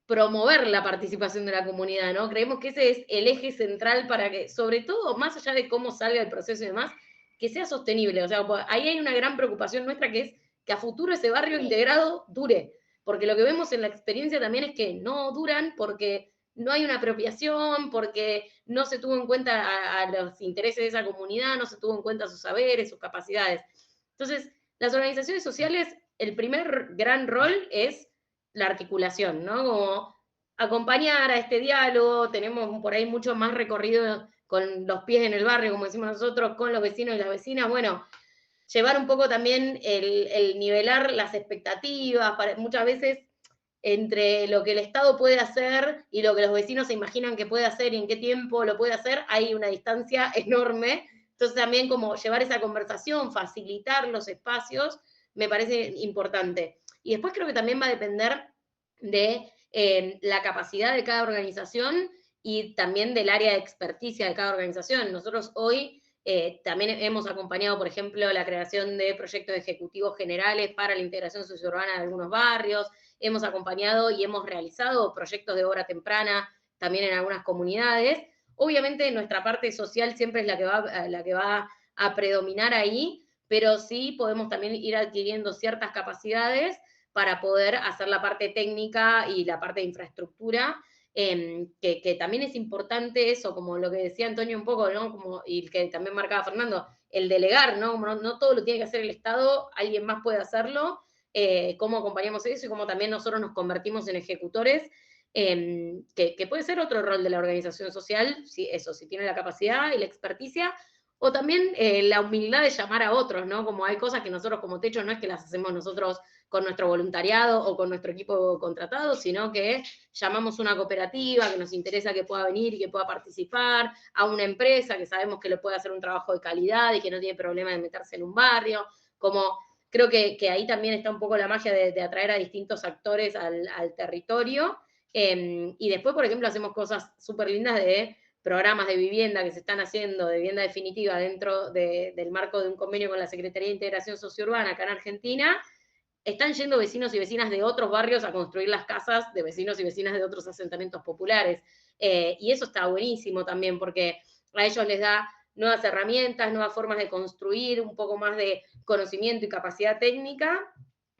[SPEAKER 4] promover la participación de la comunidad, ¿no? Creemos que ese es el eje central para que, sobre todo, más allá de cómo salga el proceso y demás, que sea sostenible. O sea, ahí hay una gran preocupación nuestra que es que a futuro ese barrio integrado dure. Porque lo que vemos en la experiencia también es que no duran porque no hay una apropiación, porque no se tuvo en cuenta a los intereses de esa comunidad, no se tuvo en cuenta sus saberes, sus capacidades. Entonces, las organizaciones sociales, el primer gran rol es la articulación, ¿no? Como acompañar a este diálogo, tenemos por ahí mucho más recorrido con los pies en el barrio, como decimos nosotros, con los vecinos y las vecinas, bueno, llevar un poco también el nivelar las expectativas, muchas veces entre lo que el Estado puede hacer y lo que los vecinos se imaginan que puede hacer y en qué tiempo lo puede hacer, hay una distancia enorme. Entonces también como llevar esa conversación, facilitar los espacios, me parece importante. Y después creo que también va a depender de la capacidad de cada organización y también del área de experticia de cada organización. Nosotros hoy también hemos acompañado, por ejemplo, la creación de proyectos ejecutivos generales para la integración sociourbana de algunos barrios, hemos acompañado y hemos realizado proyectos de obra temprana también en algunas comunidades. Obviamente nuestra parte social siempre es la que va a predominar ahí, pero sí podemos también ir adquiriendo ciertas capacidades para poder hacer la parte técnica y la parte de infraestructura, que también es importante eso, como lo que decía Antonio un poco, ¿no? Como, y que también marcaba Fernando, el delegar, ¿no? Como no todo lo tiene que hacer el Estado, alguien más puede hacerlo, cómo acompañamos eso y cómo también nosotros nos convertimos en ejecutores, que puede ser otro rol de la organización social, si tiene la capacidad y la experticia, o también la humildad de llamar a otros, ¿no? Como hay cosas que nosotros como Techo no es que las hacemos nosotros con nuestro voluntariado o con nuestro equipo contratado, sino que llamamos una cooperativa que nos interesa que pueda venir y que pueda participar, a una empresa que sabemos que le puede hacer un trabajo de calidad y que no tiene problema de meterse en un barrio, como creo que ahí también está un poco la magia de atraer a distintos actores al territorio, y después, por ejemplo, hacemos cosas súper lindas de programas de vivienda que se están haciendo, de vivienda definitiva, dentro del marco de un convenio con la Secretaría de Integración Sociourbana acá en Argentina. Están yendo vecinos y vecinas de otros barrios a construir las casas de vecinos y vecinas de otros asentamientos populares. Y eso está buenísimo también, porque a ellos les da nuevas herramientas, nuevas formas de construir, un poco más de conocimiento y capacidad técnica,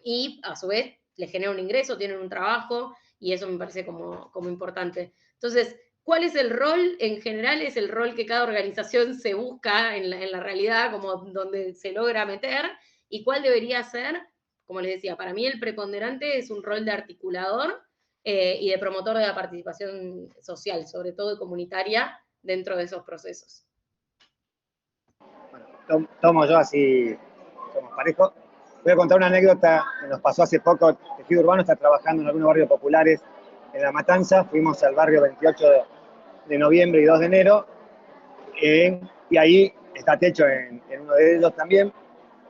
[SPEAKER 4] y a su vez les genera un ingreso, tienen un trabajo, y eso me parece como importante. Entonces, ¿cuál es el rol? En general es el rol que cada organización se busca en la realidad, como donde se logra meter, y cuál debería ser. Como les decía, para mí el preponderante es un rol de articulador y de promotor de la participación social, sobre todo comunitaria, dentro de esos procesos.
[SPEAKER 3] Bueno, tomo yo así, somos parejos. Voy a contar una anécdota que nos pasó hace poco. Tejido Urbano está trabajando en algunos barrios populares en La Matanza. Fuimos al barrio 28 de noviembre y 2 de enero. Y ahí está Techo en uno de ellos también.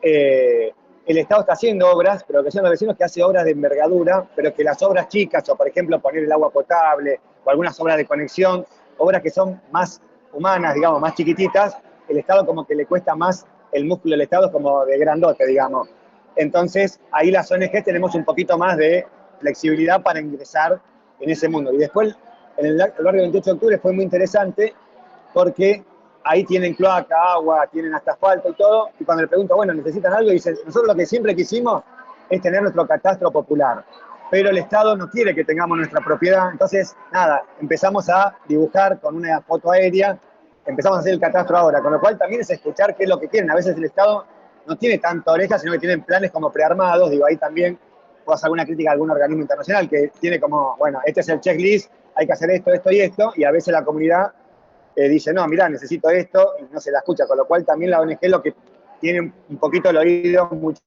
[SPEAKER 3] El Estado está haciendo obras, pero que son los vecinos que hacen obras de envergadura, pero que las obras chicas, o por ejemplo poner el agua potable, o algunas obras de conexión, obras que son más humanas, digamos, más chiquititas, el Estado como que le cuesta más, el músculo del Estado es como de grandote, digamos. Entonces, ahí las ONG tenemos un poquito más de flexibilidad para ingresar en ese mundo. Y después, en el barrio 28 de octubre fue muy interesante, porque ahí tienen cloaca, agua, tienen hasta asfalto y todo, y cuando le pregunto, bueno, ¿necesitan algo? Dicen, nosotros lo que siempre quisimos es tener nuestro catastro popular, pero el Estado no quiere que tengamos nuestra propiedad, entonces, nada, empezamos a dibujar con una foto aérea, empezamos a hacer el catastro ahora, con lo cual también es escuchar qué es lo que quieren. A veces el Estado no tiene tanta oreja, sino que tienen planes como prearmados, digo, ahí también puedo hacer alguna crítica a algún organismo internacional que tiene como, bueno, este es el checklist, hay que hacer esto, esto y esto, y a veces la comunidad dice, no, mirá, necesito esto, y no se la escucha, con lo cual también la ONG lo que tiene un poquito el oído mucho,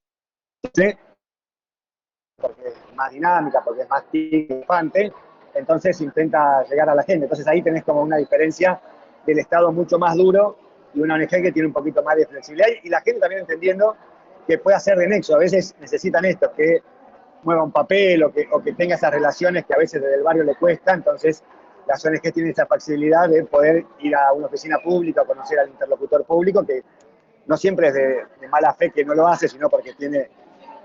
[SPEAKER 3] porque es más dinámica, porque es más tifante, entonces intenta llegar a la gente. Entonces ahí tenés como una diferencia del Estado mucho más duro y una ONG que tiene un poquito más de flexibilidad, y la gente también entendiendo que puede hacer de nexo. A veces necesitan esto, que mueva un papel o que tenga esas relaciones que a veces desde el barrio le cuesta. Entonces las ONG tienen esa facilidad de poder ir a una oficina pública o conocer al interlocutor público, que no siempre es de mala fe que no lo hace, sino porque tiene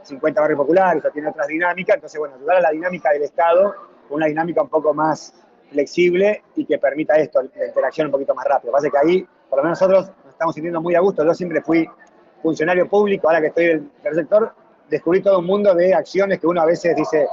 [SPEAKER 3] 50 barrios populares o tiene otras dinámicas. Entonces, bueno, ayudar a la dinámica del Estado con una dinámica un poco más flexible y que permita esto, la interacción un poquito más rápida. Lo que pasa es que ahí, por lo menos nosotros nos estamos sintiendo muy a gusto. Yo siempre fui funcionario público, ahora que estoy del sector, descubrí todo un mundo de acciones que uno a veces dice,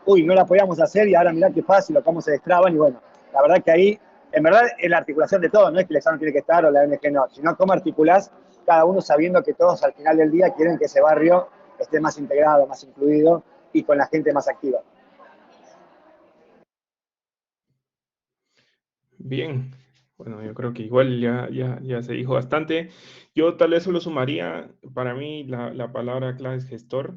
[SPEAKER 3] uy, no la podíamos hacer y ahora mirá qué fácil o cómo se destraban. Y bueno, la verdad que ahí, en verdad, es la articulación de todo, no es que el Estado no tiene que estar o la ONG no, sino cómo articulás cada uno sabiendo que todos al final del día quieren que ese barrio esté más integrado, más incluido y con la gente más activa.
[SPEAKER 5] Bien, bueno, yo creo que igual ya se dijo bastante. Yo tal vez solo sumaría, para mí la palabra clave es gestor,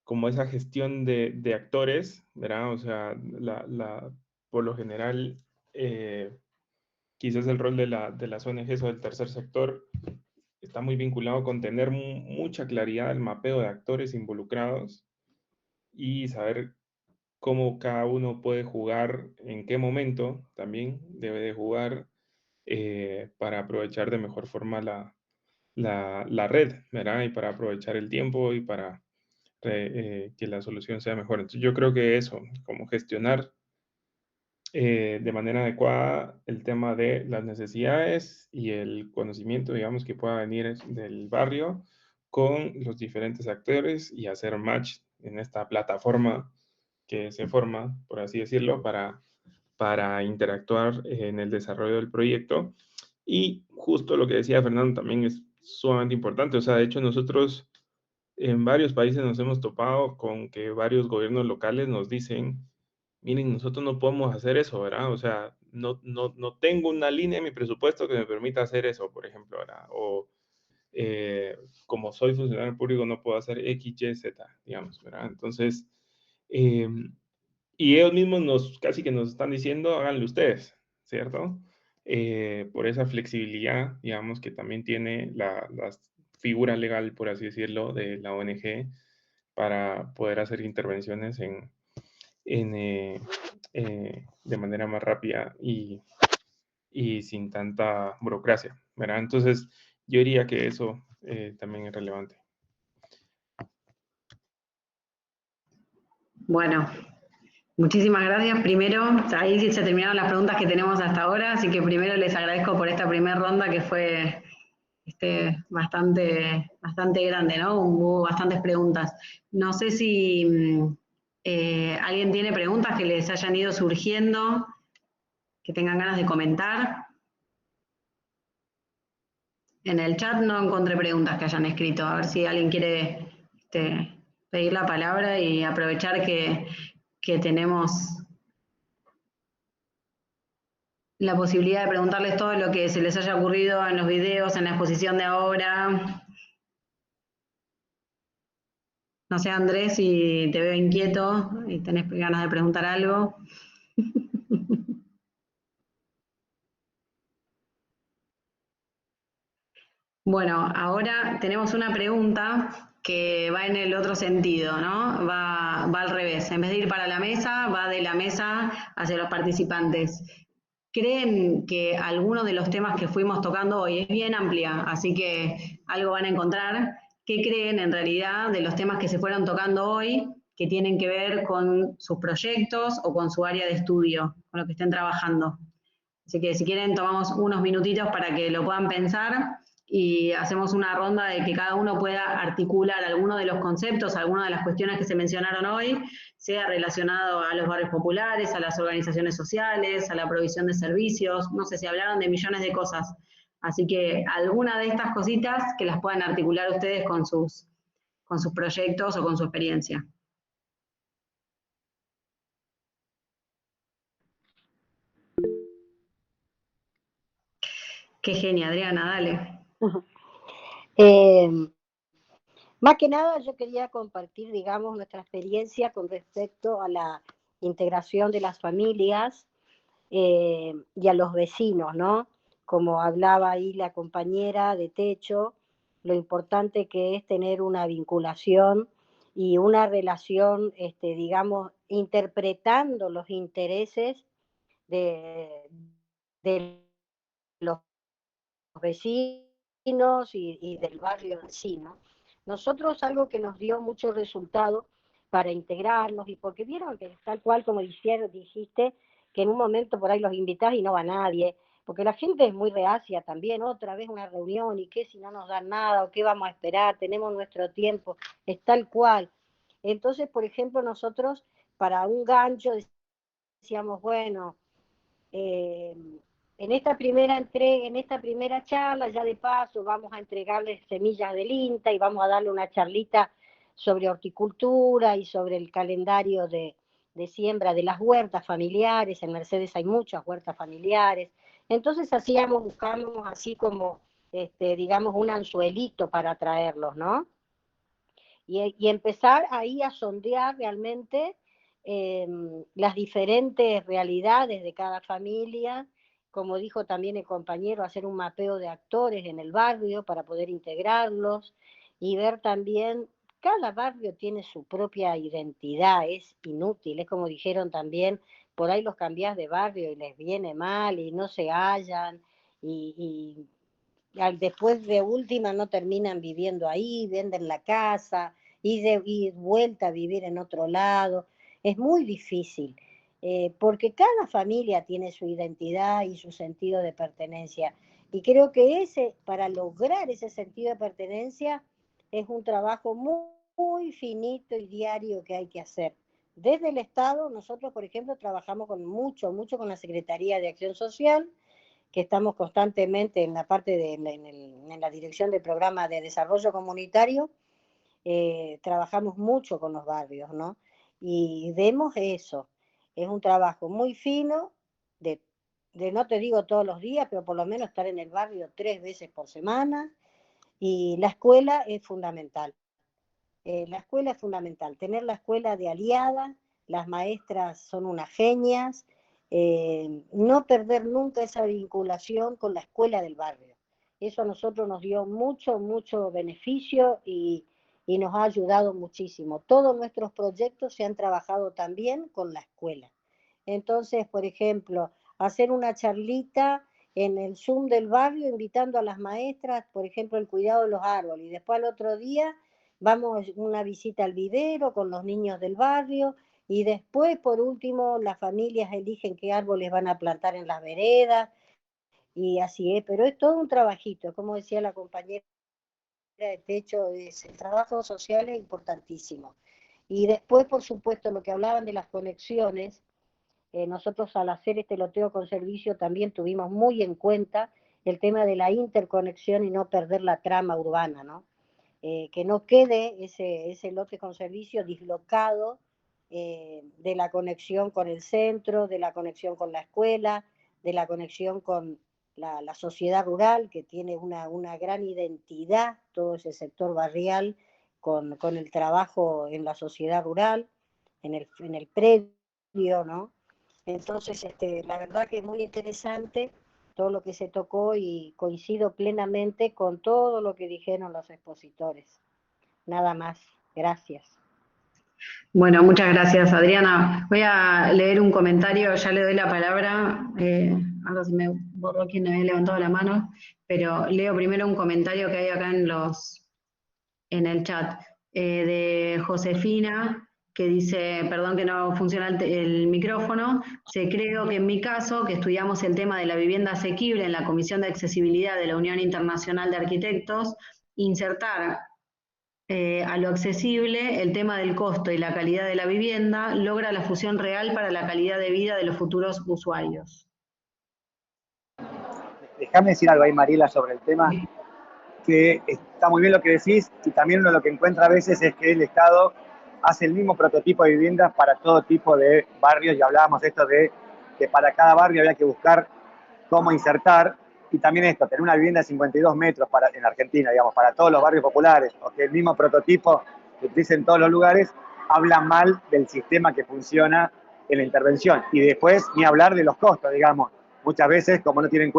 [SPEAKER 5] como esa gestión de actores, ¿verdad? O sea, por lo general, quizás el rol de las ONGs o del tercer sector está muy vinculado con tener mucha claridad del mapeo de actores involucrados y saber cómo cada uno puede jugar, en qué momento también debe de jugar para aprovechar de mejor forma la red, ¿verdad? Y para aprovechar el tiempo y para que la solución sea mejor. Entonces yo creo que eso, como gestionar de manera adecuada el tema de las necesidades y el conocimiento, digamos, que pueda venir del barrio con los diferentes actores y hacer match en esta plataforma que se forma, por así decirlo, para interactuar en el desarrollo del proyecto. Y justo lo que decía Fernando también es sumamente importante. O sea, de hecho nosotros en varios países nos hemos topado con que varios gobiernos locales nos dicen, miren, nosotros no podemos hacer eso, ¿verdad? O sea, no tengo una línea en mi presupuesto que me permita hacer eso, por ejemplo, ¿verdad? O como soy funcionario público no puedo hacer X, Y, Z, digamos, ¿verdad? Entonces, y ellos mismos casi que nos están diciendo, háganlo ustedes, ¿cierto? Por esa flexibilidad, digamos, que también tiene la figura legal, por así decirlo, de la ONG para poder hacer intervenciones de manera más rápida y sin tanta burocracia, ¿verdad? Entonces, yo diría que eso también es relevante.
[SPEAKER 2] Bueno, muchísimas gracias. Primero, ahí sí se terminaron las preguntas que tenemos hasta ahora, así que primero les agradezco por esta primera ronda que fue bastante grande, ¿no? Hubo bastantes preguntas. No sé si alguien tiene preguntas que les hayan ido surgiendo, que tengan ganas de comentar. En el chat no encontré preguntas que hayan escrito. A ver si alguien quiere pedir la palabra y aprovechar que tenemos la posibilidad de preguntarles todo lo que se les haya ocurrido en los videos, en la exposición de ahora. No sé, Andrés, si te veo inquieto y tenés ganas de preguntar algo. Bueno, ahora tenemos una pregunta que va en el otro sentido, ¿no? Va al revés. En vez de ir para la mesa, va de la mesa hacia los participantes. ¿Creen que alguno de los temas que fuimos tocando hoy es bien amplia, así que algo van a encontrar? ¿Qué creen en realidad de los temas que se fueron tocando hoy que tienen que ver con sus proyectos o con su área de estudio, con lo que estén trabajando? Así que si quieren tomamos unos minutitos para que lo puedan pensar y hacemos una ronda de que cada uno pueda articular alguno de los conceptos, alguna de las cuestiones que se mencionaron hoy, sea relacionado a los barrios populares, a las organizaciones sociales, a la provisión de servicios, no sé, si hablaron de millones de cosas. Así que alguna de estas cositas que las puedan articular ustedes con sus proyectos o con su experiencia. Qué genia, Adriana, dale.
[SPEAKER 6] Más que nada yo quería compartir, digamos, nuestra experiencia con respecto a la integración de las familias y a los vecinos, ¿no? Como hablaba ahí la compañera de techo, lo importante que es tener una vinculación y una relación, digamos, interpretando los intereses de, de los vecinos y del barrio en sí, ¿no? Nosotros algo que nos dio mucho resultado para integrarnos, y porque vieron que tal cual como dijiste, que en un momento por ahí los invitás y no va nadie, porque la gente es muy reacia también, otra vez una reunión, y qué si no nos dan nada, o qué vamos a esperar, tenemos nuestro tiempo, es tal cual. Entonces, por ejemplo, nosotros para un gancho decíamos, bueno, eh, en esta primera charla, ya de paso, vamos a entregarles semillas del INTA y vamos a darle una charlita sobre horticultura y sobre el calendario de siembra de las huertas familiares. En Mercedes hay muchas huertas familiares. Entonces buscábamos así como, digamos, un anzuelito para traerlos, ¿no? Y empezar ahí a sondear realmente eh, las diferentes realidades de cada familia, como dijo también el compañero, hacer un mapeo de actores en el barrio para poder integrarlos y ver también, cada barrio tiene su propia identidad, es inútil, es como dijeron también, por ahí los cambiás de barrio y les viene mal y no se hallan y después de última no terminan viviendo ahí, venden la casa y vuelta a vivir en otro lado. Es muy difícil, porque cada familia tiene su identidad y su sentido de pertenencia. Y creo que para lograr ese sentido de pertenencia, es un trabajo muy, muy finito y diario que hay que hacer. Desde el Estado, nosotros, por ejemplo, trabajamos mucho con la Secretaría de Acción Social, que estamos constantemente en la parte en la dirección del programa de desarrollo comunitario, trabajamos mucho con los barrios, ¿no? Y vemos eso, es un trabajo muy fino, no te digo todos los días, pero por lo menos estar en el barrio 3 veces por semana, y la escuela es fundamental. La escuela es fundamental, tener la escuela de aliada, las maestras son unas genias, no perder nunca esa vinculación con la escuela del barrio. Eso a nosotros nos dio mucho, mucho beneficio y nos ha ayudado muchísimo. Todos nuestros proyectos se han trabajado también con la escuela. Entonces, por ejemplo, hacer una charlita en el Zoom del barrio, invitando a las maestras, por ejemplo, el cuidado de los árboles, y después al otro día vamos una visita al vivero con los niños del barrio, y después, por último, las familias eligen qué árboles van a plantar en las veredas, y así es, pero es todo un trabajito, como decía la compañera de techo, el trabajo social es importantísimo. Y después, por supuesto, lo que hablaban de las conexiones, nosotros al hacer este loteo con servicio también tuvimos muy en cuenta el tema de la interconexión y no perder la trama urbana, ¿no? Que no quede ese lote con servicio dislocado de la conexión con el centro, de la conexión con la escuela, de la conexión con la sociedad rural, que tiene una gran identidad, todo ese sector barrial, con el trabajo en la sociedad rural, en el predio, ¿no? Entonces, la verdad que es muy interesante todo lo que se tocó y coincido plenamente con todo lo que dijeron los expositores. Nada más. Gracias.
[SPEAKER 2] Bueno, muchas gracias, Adriana. Voy a leer un comentario, ya le doy la palabra. Ahora se me borró quien había levantado la mano, pero leo primero un comentario que hay acá en el chat de Josefina, que dice, perdón que no funciona el micrófono, creo que en mi caso, que estudiamos el tema de la vivienda asequible en la Comisión de Accesibilidad de la Unión Internacional de Arquitectos, insertar a lo accesible el tema del costo y la calidad de la vivienda logra la fusión real para la calidad de vida de los futuros usuarios.
[SPEAKER 3] Déjame decir algo ahí, Mariela, sobre el tema, que está muy bien lo que decís, y también uno lo que encuentra a veces es que el Estado hace el mismo prototipo de viviendas para todo tipo de barrios, y hablábamos esto de que para cada barrio había que buscar cómo insertar, y también esto, tener una vivienda de 52 metros en Argentina, digamos, para todos los barrios populares, o que el mismo prototipo que utilicen en todos los lugares, habla mal del sistema que funciona en la intervención. Y después ni hablar de los costos, digamos. Muchas veces, como no tienen en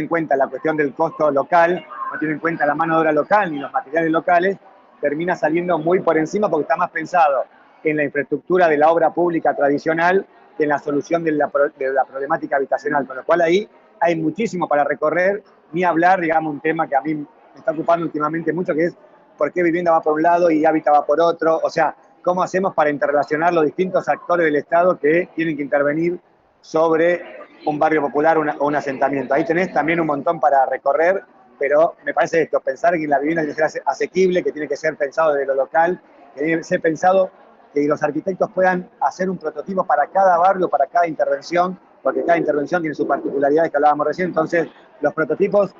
[SPEAKER 3] cuenta la cuestión del costo local, no tienen en cuenta la mano de obra local ni los materiales locales, termina saliendo muy por encima porque está más pensado en la infraestructura de la obra pública tradicional que en la solución de la problemática habitacional. Con lo cual ahí hay muchísimo para recorrer, ni hablar, digamos, un tema que a mí me está ocupando últimamente mucho, que es por qué vivienda va por un lado y hábitat va por otro. O sea, cómo hacemos para interrelacionar los distintos actores del Estado que tienen que intervenir sobre un barrio popular o un asentamiento. Ahí tenés también un montón para recorrer, pero me parece esto, pensar que la vivienda tiene que ser asequible, que tiene que ser pensado desde lo local, que tiene que ser pensado que los arquitectos puedan hacer un prototipo para cada barrio, para cada intervención, porque cada intervención tiene sus particularidades que hablábamos recién. Entonces, los prototipos,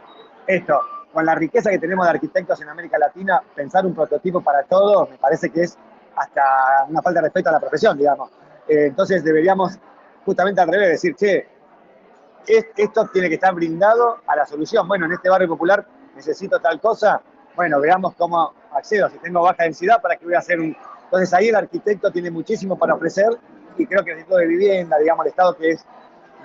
[SPEAKER 3] esto, con la riqueza que tenemos de arquitectos en América Latina, pensar un prototipo para todos me parece que es hasta una falta de respeto a la profesión, digamos. Entonces deberíamos justamente al revés decir, che, esto tiene que estar brindado a la solución. Bueno, en este barrio popular necesito tal cosa, bueno, veamos cómo accedo. Si tengo baja densidad, ¿para qué voy a hacer un...? Entonces ahí el arquitecto tiene muchísimo para ofrecer y creo que el Instituto de Vivienda, digamos, el Estado que es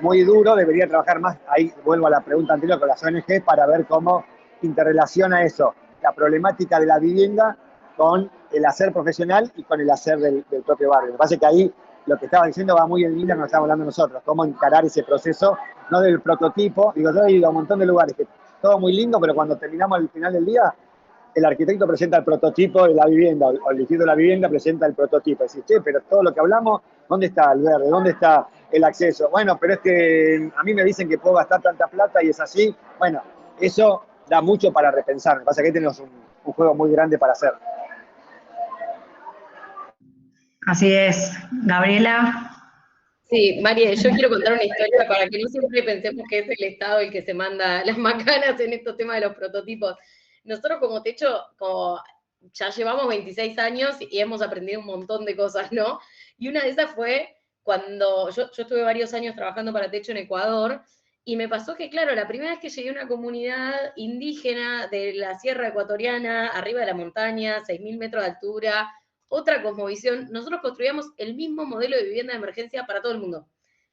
[SPEAKER 3] muy duro, debería trabajar más. Ahí vuelvo a la pregunta anterior con las ONG para ver cómo interrelaciona eso, la problemática de la vivienda con el hacer profesional y con el hacer del propio barrio. Me parece que ahí lo que estaba diciendo va muy en línea con lo que estamos hablando nosotros, cómo encarar ese proceso, no del prototipo. Digo, yo he ido a un montón de lugares, que todo muy lindo, pero cuando terminamos al final del día, el arquitecto presenta el prototipo de la vivienda, o el Instituto de la Vivienda presenta el prototipo. Decís, che, pero todo lo que hablamos, ¿dónde está el verde? ¿Dónde está el acceso? Bueno, pero es que a mí me dicen que puedo gastar tanta plata y es así. Bueno, eso da mucho para repensar. Me pasa que ahí tenemos un juego muy grande para hacer.
[SPEAKER 2] Así es. Gabriela.
[SPEAKER 4] Sí, María, yo quiero contar una historia para que no siempre pensemos que es el Estado el que se manda las macanas en estos temas de los prototipos. Nosotros como Techo, como ya llevamos 26 años y hemos aprendido un montón de cosas, ¿no? Y una de esas fue cuando yo estuve varios años trabajando para Techo en Ecuador y me pasó que, claro, la primera vez que llegué a una comunidad indígena de la sierra ecuatoriana, arriba de la montaña, 6.000 metros de altura, otra cosmovisión, nosotros construíamos el mismo modelo de vivienda de emergencia para todo el mundo.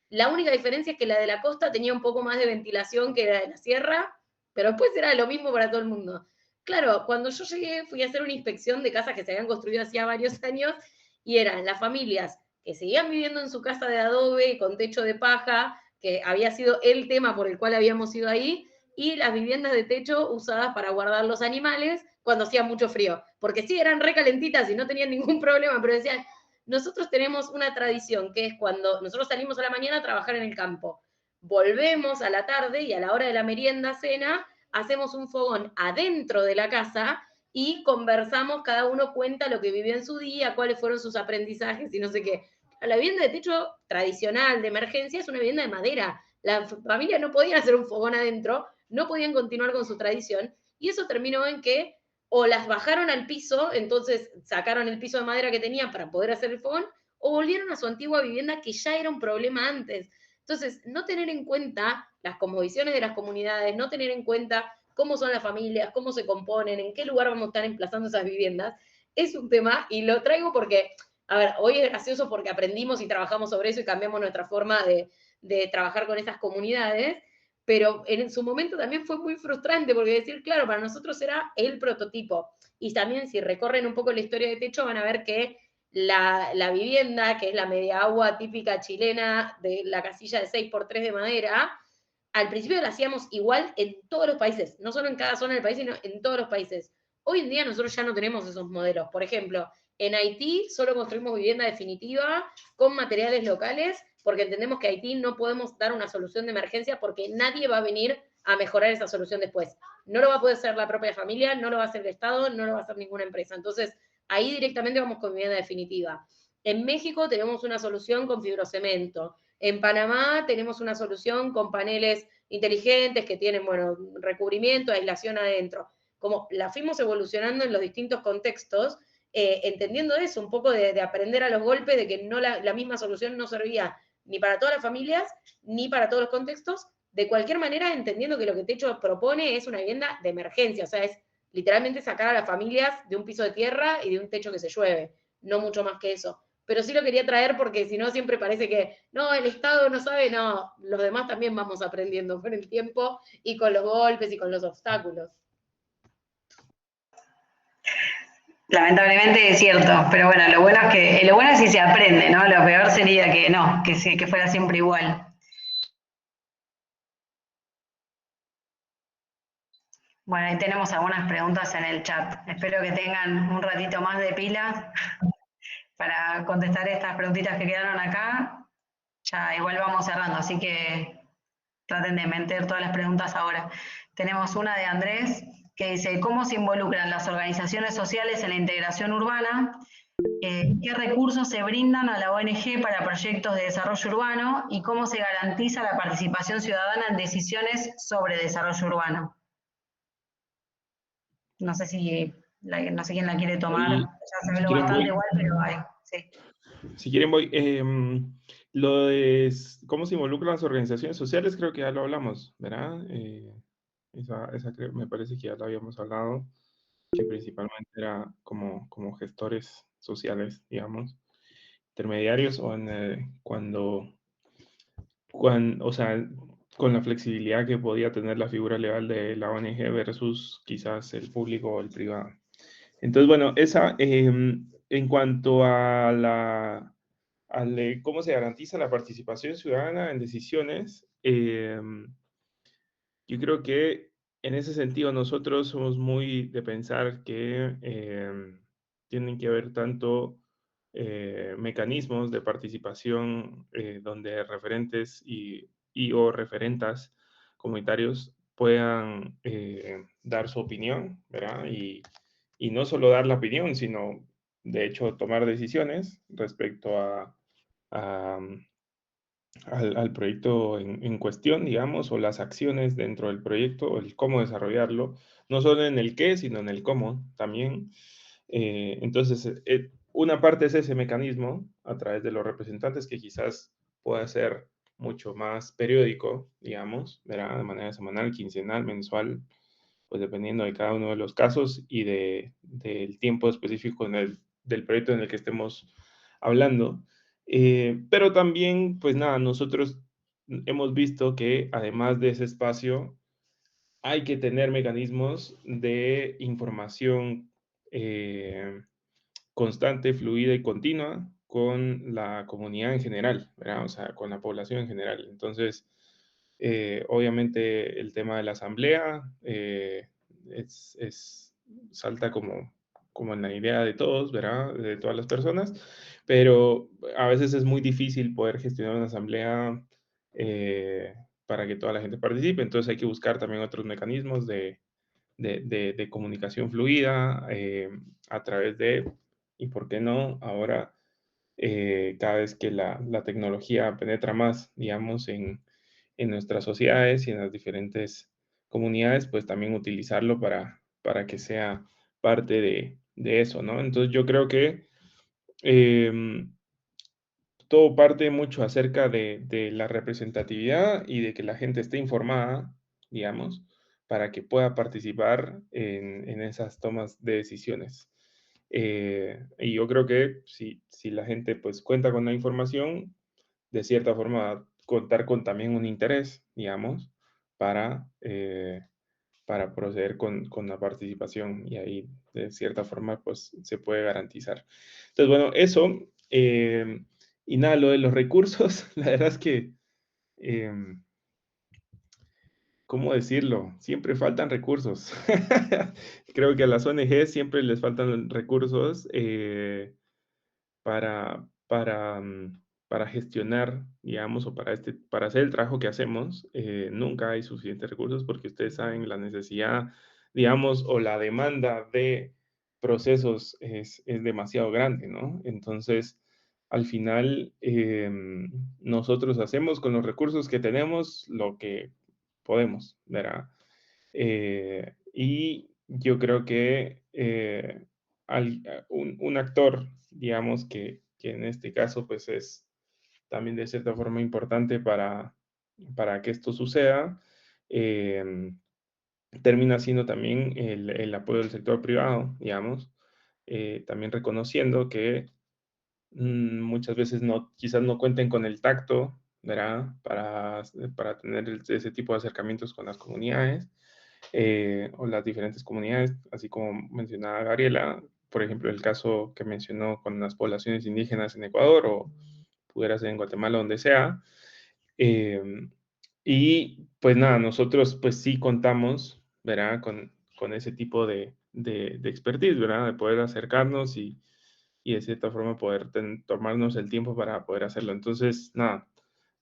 [SPEAKER 4] La única diferencia es que la de la costa tenía un poco más de ventilación que la de la sierra, pero después era lo mismo para todo el mundo. Claro, cuando yo llegué fui a hacer una inspección de casas que se habían construido hacía varios años y eran las familias que seguían viviendo en su casa de adobe con techo de paja, que había sido el tema por el cual habíamos ido ahí, y las viviendas de techo usadas para guardar los animales cuando hacía mucho frío. Porque sí, eran recalentitas y no tenían ningún problema, pero decían, nosotros tenemos una tradición que es cuando nosotros salimos a la mañana a trabajar en el campo, volvemos a la tarde y a la hora de la merienda, cena, hacemos un fogón adentro de la casa y conversamos, cada uno cuenta lo que vivió en su día, cuáles fueron sus aprendizajes y no sé qué. La vivienda de techo tradicional de emergencia es una vivienda de madera. La familia no podían hacer un fogón adentro, no podían continuar con su tradición y eso terminó en que o las bajaron al piso, entonces sacaron el piso de madera que tenían para poder hacer el fogón, o volvieron a su antigua vivienda que ya era un problema antes. Entonces, no tener en cuenta las cosmovisiones de las comunidades, no tener en cuenta cómo son las familias, cómo se componen, en qué lugar vamos a estar emplazando esas viviendas, es un tema y lo traigo porque, a ver, hoy es gracioso porque aprendimos y trabajamos sobre eso y cambiamos nuestra forma de trabajar con esas comunidades, pero en su momento también fue muy frustrante porque decir, claro, para nosotros era el prototipo. Y también si recorren un poco la historia de Techo van a ver que la vivienda, que es la media agua típica chilena de la casilla de 6x3 de madera, al principio la hacíamos igual en todos los países, no solo en cada zona del país, sino en todos los países. Hoy en día nosotros ya no tenemos esos modelos. Por ejemplo, en Haití solo construimos vivienda definitiva con materiales locales porque entendemos que a Haití no podemos dar una solución de emergencia porque nadie va a venir a mejorar esa solución después. No lo va a poder hacer la propia familia, no lo va a hacer el Estado, no lo va a hacer ninguna empresa. Entonces, ahí directamente vamos con vivienda definitiva. En México tenemos una solución con fibrocemento. En Panamá tenemos una solución con paneles inteligentes que tienen, bueno, recubrimiento, aislación adentro. Como la fuimos evolucionando en los distintos contextos, entendiendo eso, un poco de aprender a los golpes, de que no la misma solución no servía ni para todas las familias, ni para todos los contextos, de cualquier manera entendiendo que lo que Techo propone es una vivienda de emergencia, o sea, es literalmente sacar a las familias de un piso de tierra y de un techo que se llueve, no mucho más que eso. pero sí lo quería traer porque si no siempre parece que, no, el Estado no sabe, no, los demás también vamos aprendiendo con el tiempo y con los golpes y con los obstáculos.
[SPEAKER 2] Lamentablemente es cierto, pero bueno, lo bueno es si se aprende, ¿no? Lo peor sería que no, que fuera siempre igual. Bueno, ahí tenemos algunas preguntas en el chat. Espero que tengan un ratito más de pila para contestar estas preguntitas que quedaron acá. Ya igual vamos cerrando, así que traten de meter todas las preguntas ahora. Tenemos una de Andrés que dice, ¿cómo se involucran las organizaciones sociales en la integración urbana? ¿Qué recursos se brindan a la ONG para proyectos de desarrollo urbano? ¿Y cómo se garantiza la participación ciudadana en decisiones sobre desarrollo urbano? No sé no sé quién la quiere tomar,
[SPEAKER 5] Ahí,
[SPEAKER 2] ya se
[SPEAKER 5] si
[SPEAKER 2] habló
[SPEAKER 5] quieren
[SPEAKER 2] bastante
[SPEAKER 5] voy.
[SPEAKER 2] igual, pero hay, sí.
[SPEAKER 5] Si quieren voy. Lo de cómo se involucran las organizaciones sociales, creo que ya lo hablamos, ¿verdad? Esa me parece que ya lo habíamos hablado, que principalmente era como gestores sociales, digamos, intermediarios, o o sea, con la flexibilidad que podía tener la figura legal de la ONG versus quizás el público o el privado. Entonces, bueno, en cuanto a cómo se garantiza la participación ciudadana en decisiones, yo creo que en ese sentido nosotros somos muy de pensar que tienen que haber tanto mecanismos de participación donde referentes o referentas comunitarios puedan dar su opinión, ¿verdad? Y no solo dar la opinión, sino de hecho tomar decisiones respecto al proyecto en cuestión, digamos, o las acciones dentro del proyecto, o el cómo desarrollarlo, no solo en el qué, sino en el cómo también. Entonces, una parte es ese mecanismo a través de los representantes que quizás pueda ser mucho más periódico, digamos, ¿verdad? De manera semanal, quincenal, mensual, pues dependiendo de cada uno de los casos y del tiempo específico del proyecto en el que estemos hablando. Pero también, pues nada, nosotros hemos visto que además de ese espacio, hay que tener mecanismos de información constante, fluida y continua con la comunidad en general, ¿verdad? O sea, con la población en general. Entonces, obviamente el tema de la asamblea salta como en la idea de todos, ¿verdad? De todas las personas, pero a veces es muy difícil poder gestionar una asamblea para que toda la gente participe, entonces hay que buscar también otros mecanismos de comunicación fluida a través y por qué no, ahora cada vez que la tecnología penetra más, digamos, en nuestras sociedades y en las diferentes comunidades, pues también utilizarlo para que sea parte de eso, ¿no? Entonces yo creo que todo parte mucho acerca de la representatividad y de que la gente esté informada, digamos, para que pueda participar en esas tomas de decisiones. Y yo creo que si la gente pues cuenta con la información, de cierta forma va a contar con también un interés, digamos, para proceder con la participación y ahí de cierta forma pues se puede garantizar. Entonces, bueno, eso. Y nada, lo de los recursos, la verdad es que, ¿cómo decirlo? Siempre faltan recursos. Creo que a las ONG siempre les faltan recursos para gestionar, digamos, o para hacer el trabajo que hacemos. Nunca hay suficientes recursos porque ustedes saben la necesidad, digamos, o la demanda de procesos es demasiado grande, ¿no? Entonces, al final, nosotros hacemos con los recursos que tenemos lo que podemos, ¿verdad? Y yo creo que un actor, digamos, que en este caso pues es también de cierta forma importante para que esto suceda, termina siendo también el apoyo del sector privado, digamos, también reconociendo que muchas veces quizás no cuenten con el tacto, ¿verdad? Para tener ese tipo de acercamientos con las comunidades o las diferentes comunidades, así como mencionaba Gabriela, por ejemplo, el caso que mencionó con las poblaciones indígenas en Ecuador o pudiera ser en Guatemala, donde sea. Y pues nada, nosotros pues sí contamos, ¿verdad? Con ese tipo de expertise, ¿verdad? De poder acercarnos y de cierta forma poder tomarnos el tiempo para poder hacerlo. Entonces, nada,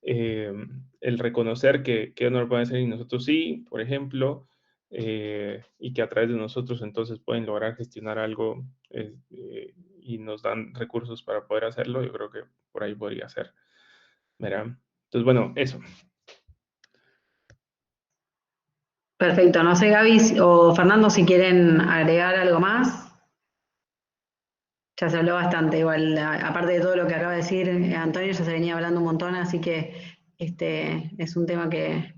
[SPEAKER 5] el reconocer que no lo pueden hacer y nosotros sí, por ejemplo, y que a través de nosotros entonces pueden lograr gestionar algo y nos dan recursos para poder hacerlo, yo creo que por ahí podría ser, ¿verdad? Entonces, bueno, eso.
[SPEAKER 2] Perfecto, no sé Gaby o Fernando si quieren agregar algo más. Ya se habló bastante, igual, aparte de todo lo que acaba de decir Antonio, ya se venía hablando un montón, así que es un tema que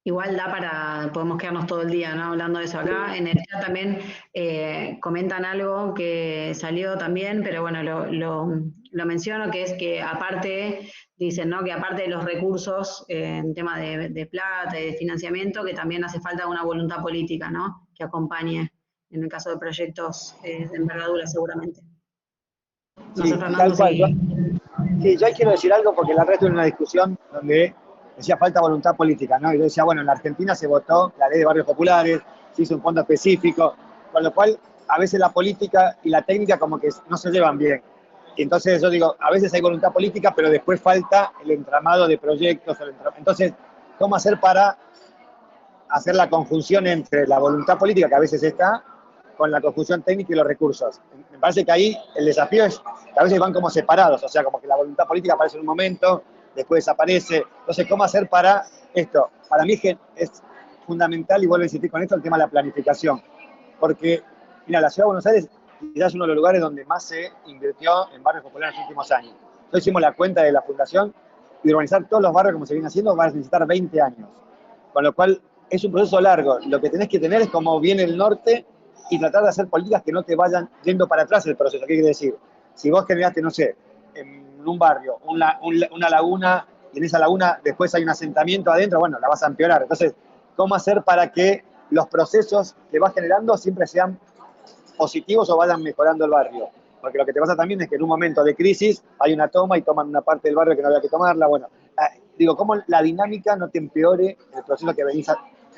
[SPEAKER 2] igual da podemos quedarnos todo el día, ¿no? Hablando de eso acá. En el chat también comentan algo que salió también, pero bueno, lo menciono, que es que aparte, dicen, ¿no? Que aparte de los recursos en tema de plata y de financiamiento, que también hace falta una voluntad política, ¿no? Que acompañe en el caso de proyectos de envergadura seguramente. No sé,
[SPEAKER 3] Sí,
[SPEAKER 2] Fernando,
[SPEAKER 3] tal cual.
[SPEAKER 2] si...
[SPEAKER 3] Sí, yo ahí quiero decir algo porque la red tuve una discusión donde decía falta voluntad política, ¿no? Y yo decía, bueno, en la Argentina se votó la ley de barrios populares, se hizo un fondo específico, con lo cual a veces la política y la técnica como que no se llevan bien. Y entonces yo digo, a veces hay voluntad política, pero después falta el entramado de proyectos. Entonces, ¿cómo hacer para hacer la conjunción entre la voluntad política, que a veces está, con la conjunción técnica y los recursos? Me parece que ahí el desafío es que a veces van como separados, o sea, como que la voluntad política aparece en un momento, después desaparece. Entonces, ¿cómo hacer para esto? Para mí es fundamental, y vuelvo a insistir con esto, el tema de la planificación. Porque, mira, la Ciudad de Buenos Aires quizás es uno de los lugares donde más se invirtió en barrios populares en los últimos años. Nosotros hicimos la cuenta de la Fundación y urbanizar todos los barrios como se viene haciendo va a necesitar 20 años. Con lo cual, es un proceso largo. Lo que tenés que tener es como viene el norte y tratar de hacer políticas que no te vayan yendo para atrás el proceso. ¿Qué quiere decir? Si vos generaste, no sé, en un barrio una laguna y en esa laguna después hay un asentamiento adentro, bueno, la vas a empeorar. Entonces, ¿cómo hacer para que los procesos que vas generando siempre sean positivos o vayan mejorando el barrio? Porque lo que te pasa también es que en un momento de crisis hay una toma y toman una parte del barrio que no había que tomarla. Bueno, digo, cómo la dinámica no te empeore el proceso que venís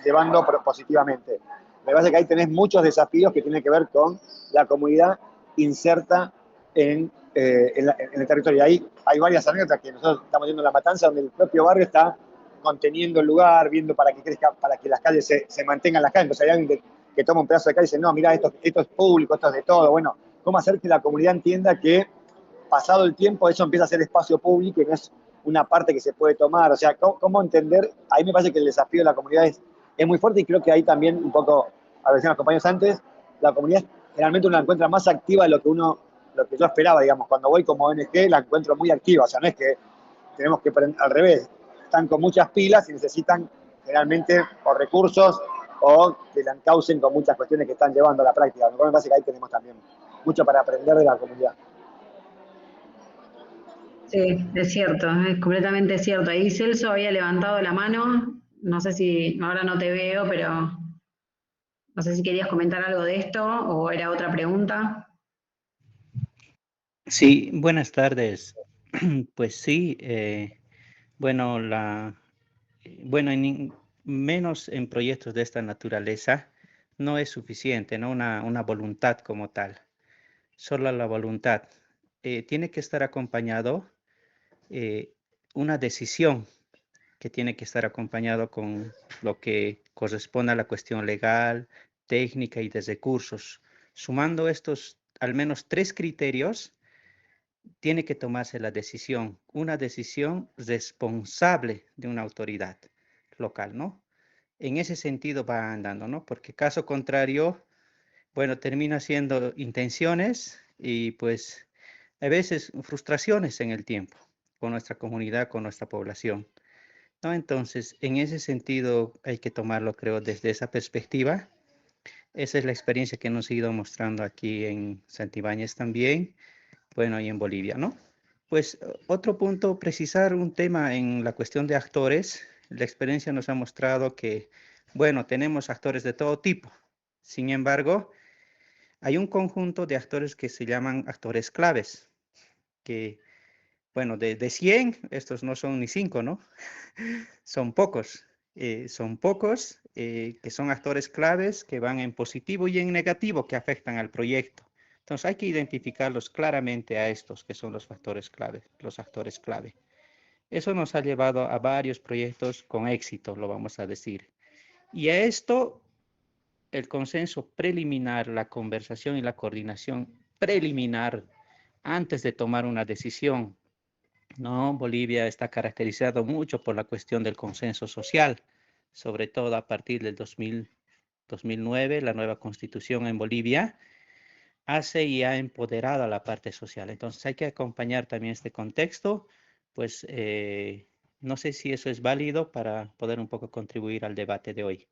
[SPEAKER 3] llevando positivamente. Me parece que ahí tenés muchos desafíos que tienen que ver con la comunidad inserta en el territorio. Ahí hay varias anécdotas que nosotros estamos viendo en La Matanza, donde el propio barrio está conteniendo el lugar, viendo para que crezca, para que las calles se mantengan las calles. Entonces hay alguien que toma un pedazo de calle y dice, no, mira, esto es público, esto es de todo. Bueno, ¿cómo hacer que la comunidad entienda que pasado el tiempo eso empieza a ser espacio público y no es una parte que se puede tomar? O sea, ¿cómo entender? Ahí me parece que el desafío de la comunidad es muy fuerte, y creo que ahí también un poco, a ver si los compañeros antes, la comunidad generalmente uno la encuentra más activa de lo que yo esperaba, digamos. Cuando voy como ONG la encuentro muy activa, o sea, no es que tenemos que al revés, están con muchas pilas y necesitan generalmente o recursos o que la encaucen con muchas cuestiones que están llevando a la práctica. Me parece que ahí tenemos también mucho para aprender de la comunidad.
[SPEAKER 2] Sí, es cierto, es completamente cierto. Ahí Celso había levantado la mano, no sé si, ahora no te veo, pero no sé si querías comentar algo de esto o era otra pregunta.
[SPEAKER 7] Sí, buenas tardes. Pues sí, bueno, menos en proyectos de esta naturaleza no es suficiente, ¿no? Una voluntad como tal, solo la voluntad. Tiene que estar acompañado una decisión que tiene que estar acompañado con lo que corresponde a la cuestión legal, técnica y de recursos. Sumando estos al menos 3 criterios, tiene que tomarse la decisión, una decisión responsable de una autoridad local, ¿no? En ese sentido va andando, ¿no? Porque caso contrario, bueno, termina siendo intenciones y pues a veces frustraciones en el tiempo con nuestra comunidad, con nuestra población, ¿no? Entonces, en ese sentido hay que tomarlo, creo, desde esa perspectiva. Esa es la experiencia que nos ha ido mostrando aquí en Santibáñez también. bueno, y en Bolivia, ¿no? Pues otro punto, precisar un tema en la cuestión de actores. La experiencia nos ha mostrado que, bueno, tenemos actores de todo tipo. Sin embargo, hay un conjunto de actores que se llaman actores claves, que, bueno, de 100, estos no son ni 5, ¿no? Son pocos. Son pocos que son actores claves que van en positivo y en negativo que afectan al proyecto. Entonces hay que identificarlos claramente a estos que son los factores clave, los actores clave. Eso nos ha llevado a varios proyectos con éxito, lo vamos a decir. Y a esto, el consenso preliminar, la conversación y la coordinación preliminar antes de tomar una decisión, ¿no? Bolivia está caracterizado mucho por la cuestión del consenso social, sobre todo a partir del 2009, la nueva constitución en Bolivia hace y ha empoderado a la parte social. Entonces hay que acompañar también este contexto, pues no sé si eso es válido para poder un poco contribuir al debate de hoy.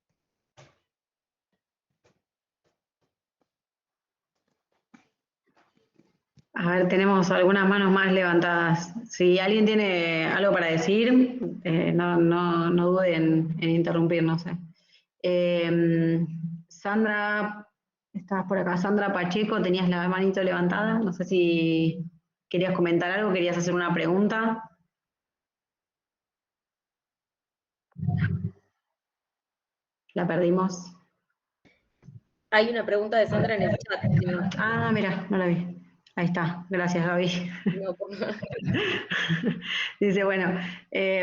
[SPEAKER 2] A ver, tenemos algunas manos más levantadas. Si alguien tiene algo para decir, no duden en interrumpirnos. Sandra, estabas por acá. Sandra Pacheco, tenías la manito levantada. No sé si querías comentar algo, querías hacer una pregunta. La perdimos.
[SPEAKER 4] Hay una pregunta de Sandra en el chat.
[SPEAKER 2] Ah, mira, no la vi. Ahí está, gracias Gaby.
[SPEAKER 4] No,
[SPEAKER 2] Dice, bueno,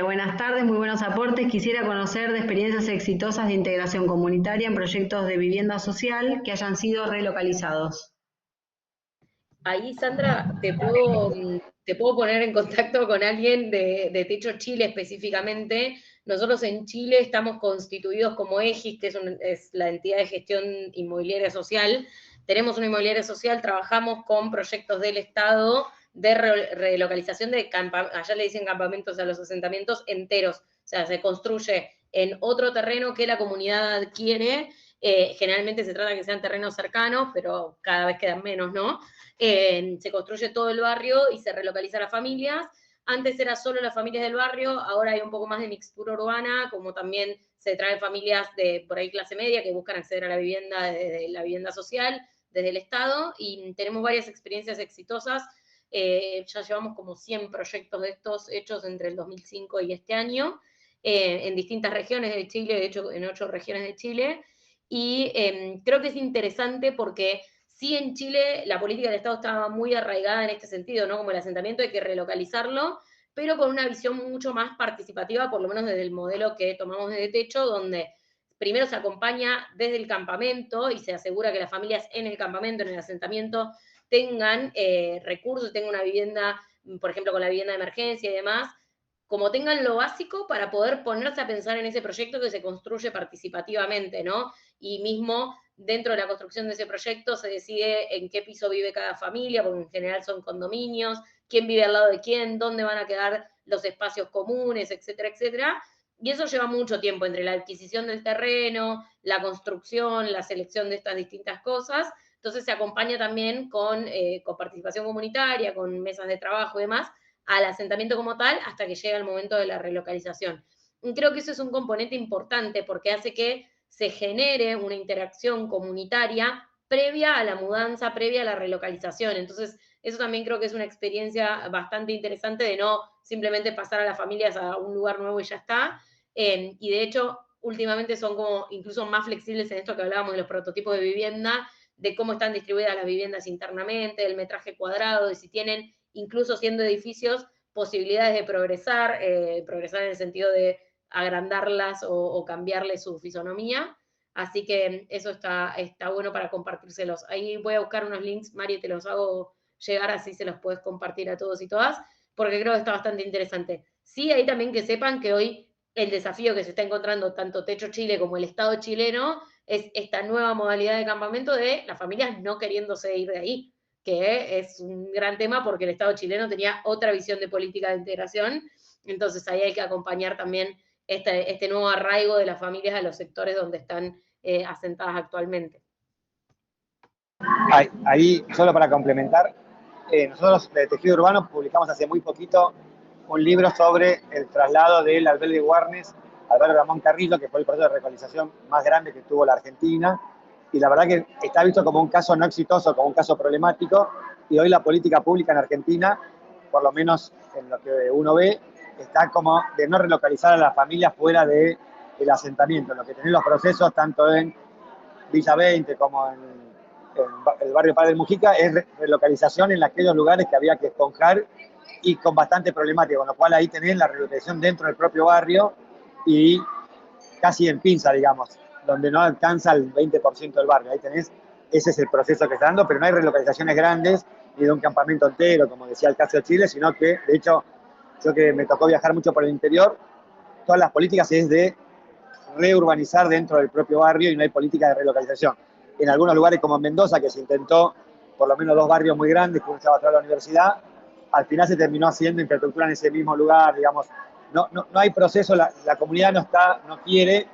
[SPEAKER 2] buenas tardes, muy buenos aportes. Quisiera conocer de experiencias exitosas de integración comunitaria en proyectos de vivienda social que hayan sido relocalizados.
[SPEAKER 4] Ahí, Sandra, te puedo poner en contacto con alguien de Techo Chile específicamente. Nosotros en Chile estamos constituidos como EGIS, que es la entidad de gestión inmobiliaria social. Tenemos una inmobiliaria social, trabajamos con proyectos del Estado de relocalización de campamentos, allá le dicen campamentos a los asentamientos enteros. O sea, se construye en otro terreno que la comunidad adquiere. Generalmente se trata de que sean terrenos cercanos, pero cada vez quedan menos, ¿no? Se construye todo el barrio y se relocaliza a las familias. Antes era solo las familias del barrio, ahora hay un poco más de mixtura urbana, como también se traen familias de por ahí clase media que buscan acceder a la vivienda desde la vivienda social, desde el Estado, y tenemos varias experiencias exitosas. Ya llevamos como 100 proyectos de estos hechos entre el 2005 y este año, en distintas regiones de Chile, de hecho en 8 regiones de Chile, y creo que es interesante porque sí, en Chile la política del Estado estaba muy arraigada en este sentido, ¿no? Como el asentamiento hay que relocalizarlo, pero con una visión mucho más participativa, por lo menos desde el modelo que tomamos desde Techo, donde primero se acompaña desde el campamento y se asegura que las familias en el campamento, en el asentamiento, tengan recursos, tengan una vivienda, por ejemplo, con la vivienda de emergencia y demás, como tengan lo básico para poder ponerse a pensar en ese proyecto que se construye participativamente, ¿no? Y mismo dentro de la construcción de ese proyecto se decide en qué piso vive cada familia, porque en general son condominios, quién vive al lado de quién, dónde van a quedar los espacios comunes, etcétera, etcétera. Y eso lleva mucho tiempo entre la adquisición del terreno, la construcción, la selección de estas distintas cosas. Entonces se acompaña también con participación comunitaria, con mesas de trabajo y demás, al asentamiento como tal, hasta que llega el momento de la relocalización. Y creo que eso es un componente importante porque hace que se genere una interacción comunitaria previa a la mudanza, previa a la relocalización. Entonces, eso también creo que es una experiencia bastante interesante de no simplemente pasar a las familias a un lugar nuevo y ya está. Y de hecho, últimamente son como incluso más flexibles en esto que hablábamos de los prototipos de vivienda, de cómo están distribuidas las viviendas internamente, del metraje cuadrado, de si tienen, incluso siendo edificios, posibilidades de progresar en el sentido de agrandarlas o cambiarle su fisonomía. Así que eso está bueno para compartírselos. Ahí voy a buscar unos links, Mari, te los hago llegar, así se los puedes compartir a todos y todas, porque creo que está bastante interesante. Sí, ahí también que sepan que hoy el desafío que se está encontrando tanto Techo Chile como el Estado chileno es esta nueva modalidad de campamento de las familias no queriéndose ir de ahí, que es un gran tema porque el Estado chileno tenía otra visión de política de integración. Entonces ahí hay que acompañar también este nuevo arraigo de las familias a los sectores donde están asentadas actualmente.
[SPEAKER 3] Ahí, solo para complementar, nosotros de Tejido Urbano publicamos hace muy poquito un libro sobre el traslado del albergue Warnes al barrio Ramón Carrillo, que fue el proceso de relocalización más grande que tuvo la Argentina, y la verdad que está visto como un caso no exitoso, como un caso problemático, y hoy la política pública en Argentina, por lo menos en lo que uno ve, está como de no relocalizar a las familias fuera del asentamiento, lo que tienen los procesos tanto en Villa 20 como en el barrio Padre Mujica es relocalización en aquellos lugares que había que esponjar y con bastante problemática, con lo cual ahí tenés la relocalización dentro del propio barrio y casi en pinza, digamos, donde no alcanza el 20% del barrio. Ahí tenés, ese es el proceso que está dando, pero no hay relocalizaciones grandes ni de un campamento entero, como decía el caso de Chile, sino que, de hecho, yo que me tocó viajar mucho por el interior, todas las políticas es de reurbanizar dentro del propio barrio y no hay política de relocalización. En algunos lugares como en Mendoza, que se intentó por lo menos 2 barrios muy grandes, que uno estaba atrás de la universidad, al final se terminó haciendo infraestructura en ese mismo lugar, digamos, no hay proceso, la comunidad no quiere,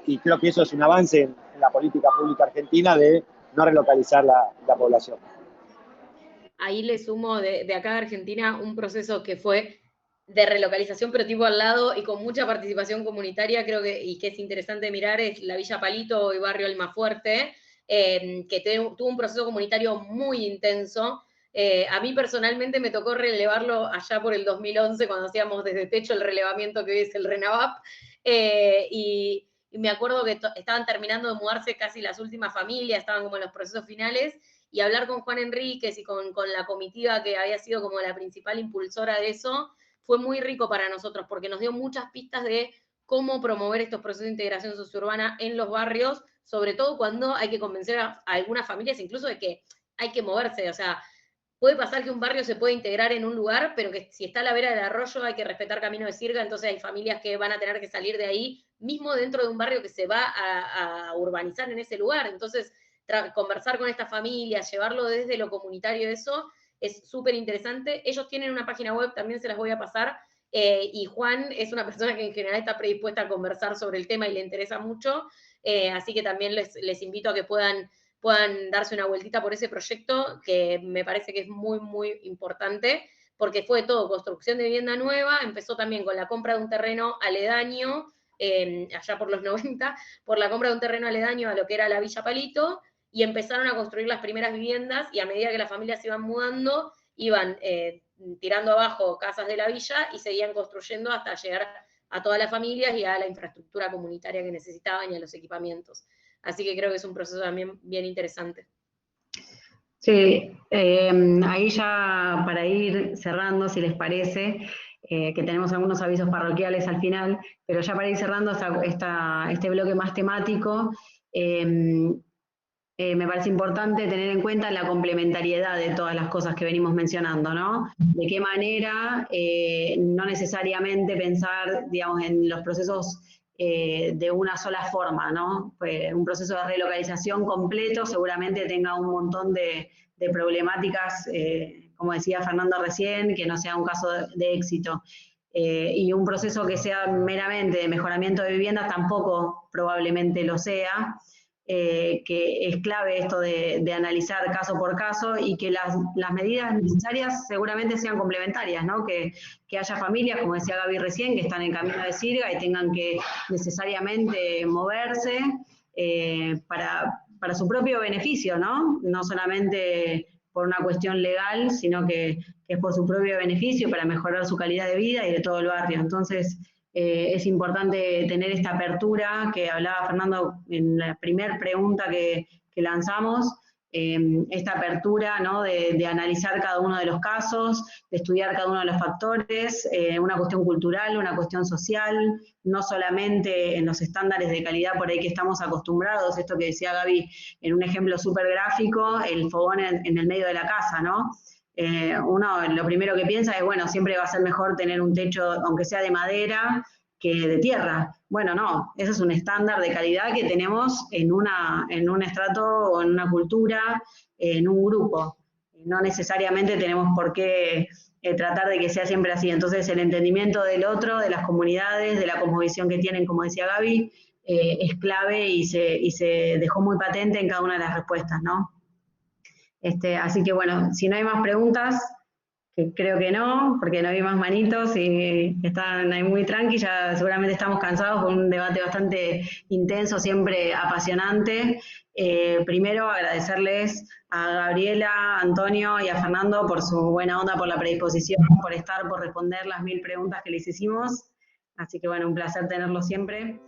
[SPEAKER 3] y creo que eso es un avance en la política pública argentina de no relocalizar la población.
[SPEAKER 4] Ahí le sumo de acá de Argentina un proceso que fue de relocalización, pero tipo al lado y con mucha participación comunitaria, creo que, y que es interesante mirar, es la Villa Palito y Barrio Almafuerte, que tuvo un proceso comunitario muy intenso. A mí personalmente me tocó relevarlo allá por el 2011, cuando hacíamos desde techo el relevamiento que hoy es el RENAVAP, y me acuerdo que estaban terminando de mudarse casi las últimas familias, estaban como en los procesos finales, y hablar con Juan Enríquez y con la comitiva que había sido como la principal impulsora de eso, fue muy rico para nosotros, porque nos dio muchas pistas de cómo promover estos procesos de integración sociourbana en los barrios, sobre todo cuando hay que convencer a algunas familias incluso de que hay que moverse, o sea, puede pasar que un barrio se puede integrar en un lugar, pero que si está a la vera del arroyo hay que respetar Camino de Sirga, entonces hay familias que van a tener que salir de ahí, mismo dentro de un barrio que se va a urbanizar en ese lugar. Entonces, conversar con estas familias, llevarlo desde lo comunitario, eso es súper interesante. Ellos tienen una página web, también se las voy a pasar, y Juan es una persona que en general está predispuesta a conversar sobre el tema y le interesa mucho, así que también les invito a que puedan darse una vueltita por ese proyecto, que me parece que es muy, muy importante, porque fue todo construcción de vivienda nueva, empezó también con la compra de un terreno aledaño, allá por los 90, por la compra de un terreno aledaño a lo que era la Villa Palito, y empezaron a construir las primeras viviendas, y a medida que las familias se iban mudando, iban tirando abajo casas de la villa y seguían construyendo hasta llegar a todas las familias y a la infraestructura comunitaria que necesitaban y a los equipamientos. Así que creo que es un proceso también bien interesante.
[SPEAKER 2] Sí, ahí ya para ir cerrando, si les parece, que tenemos algunos avisos parroquiales al final, pero ya para ir cerrando este bloque más temático, me parece importante tener en cuenta la complementariedad de todas las cosas que venimos mencionando, ¿no? De qué manera no necesariamente pensar, digamos, en los procesos de una sola forma, ¿no? Pues un proceso de relocalización completo seguramente tenga un montón de problemáticas, como decía Fernando recién, que no sea un caso de éxito. Y un proceso que sea meramente de mejoramiento de viviendas tampoco probablemente lo sea. Que es clave esto de analizar caso por caso y que las medidas necesarias seguramente sean complementarias, ¿no? Que haya familias, como decía Gaby recién, que están en Camino de Sirga y tengan que necesariamente moverse para su propio beneficio, ¿no? No solamente por una cuestión legal, sino que es por su propio beneficio, para mejorar su calidad de vida y de todo el barrio. Entonces, es importante tener esta apertura que hablaba Fernando en la primera pregunta que lanzamos, esta apertura, ¿no? de analizar cada uno de los casos, de estudiar cada uno de los factores, una cuestión cultural, una cuestión social, no solamente en los estándares de calidad por ahí que estamos acostumbrados, esto que decía Gaby en un ejemplo súper gráfico, el fogón en el medio de la casa, ¿no? Uno lo primero que piensa es, bueno, siempre va a ser mejor tener un techo, aunque sea de madera, que de tierra. Bueno, no, ese es un estándar de calidad que tenemos en un estrato o en una cultura, en un grupo. No necesariamente tenemos por qué tratar de que sea siempre así. Entonces, el entendimiento del otro, de las comunidades, de la cosmovisión que tienen, como decía Gaby, es clave y se dejó muy patente en cada una de las respuestas, ¿no? Así que bueno, si no hay más preguntas, que creo que no, porque no vi más manitos y están ahí muy tranqui, ya seguramente estamos cansados con un debate bastante intenso, siempre apasionante. Primero agradecerles a Gabriela, a Antonio y a Fernando por su buena onda, por la predisposición, por estar, por responder las 1000 preguntas que les hicimos. Así que bueno, un placer tenerlos siempre.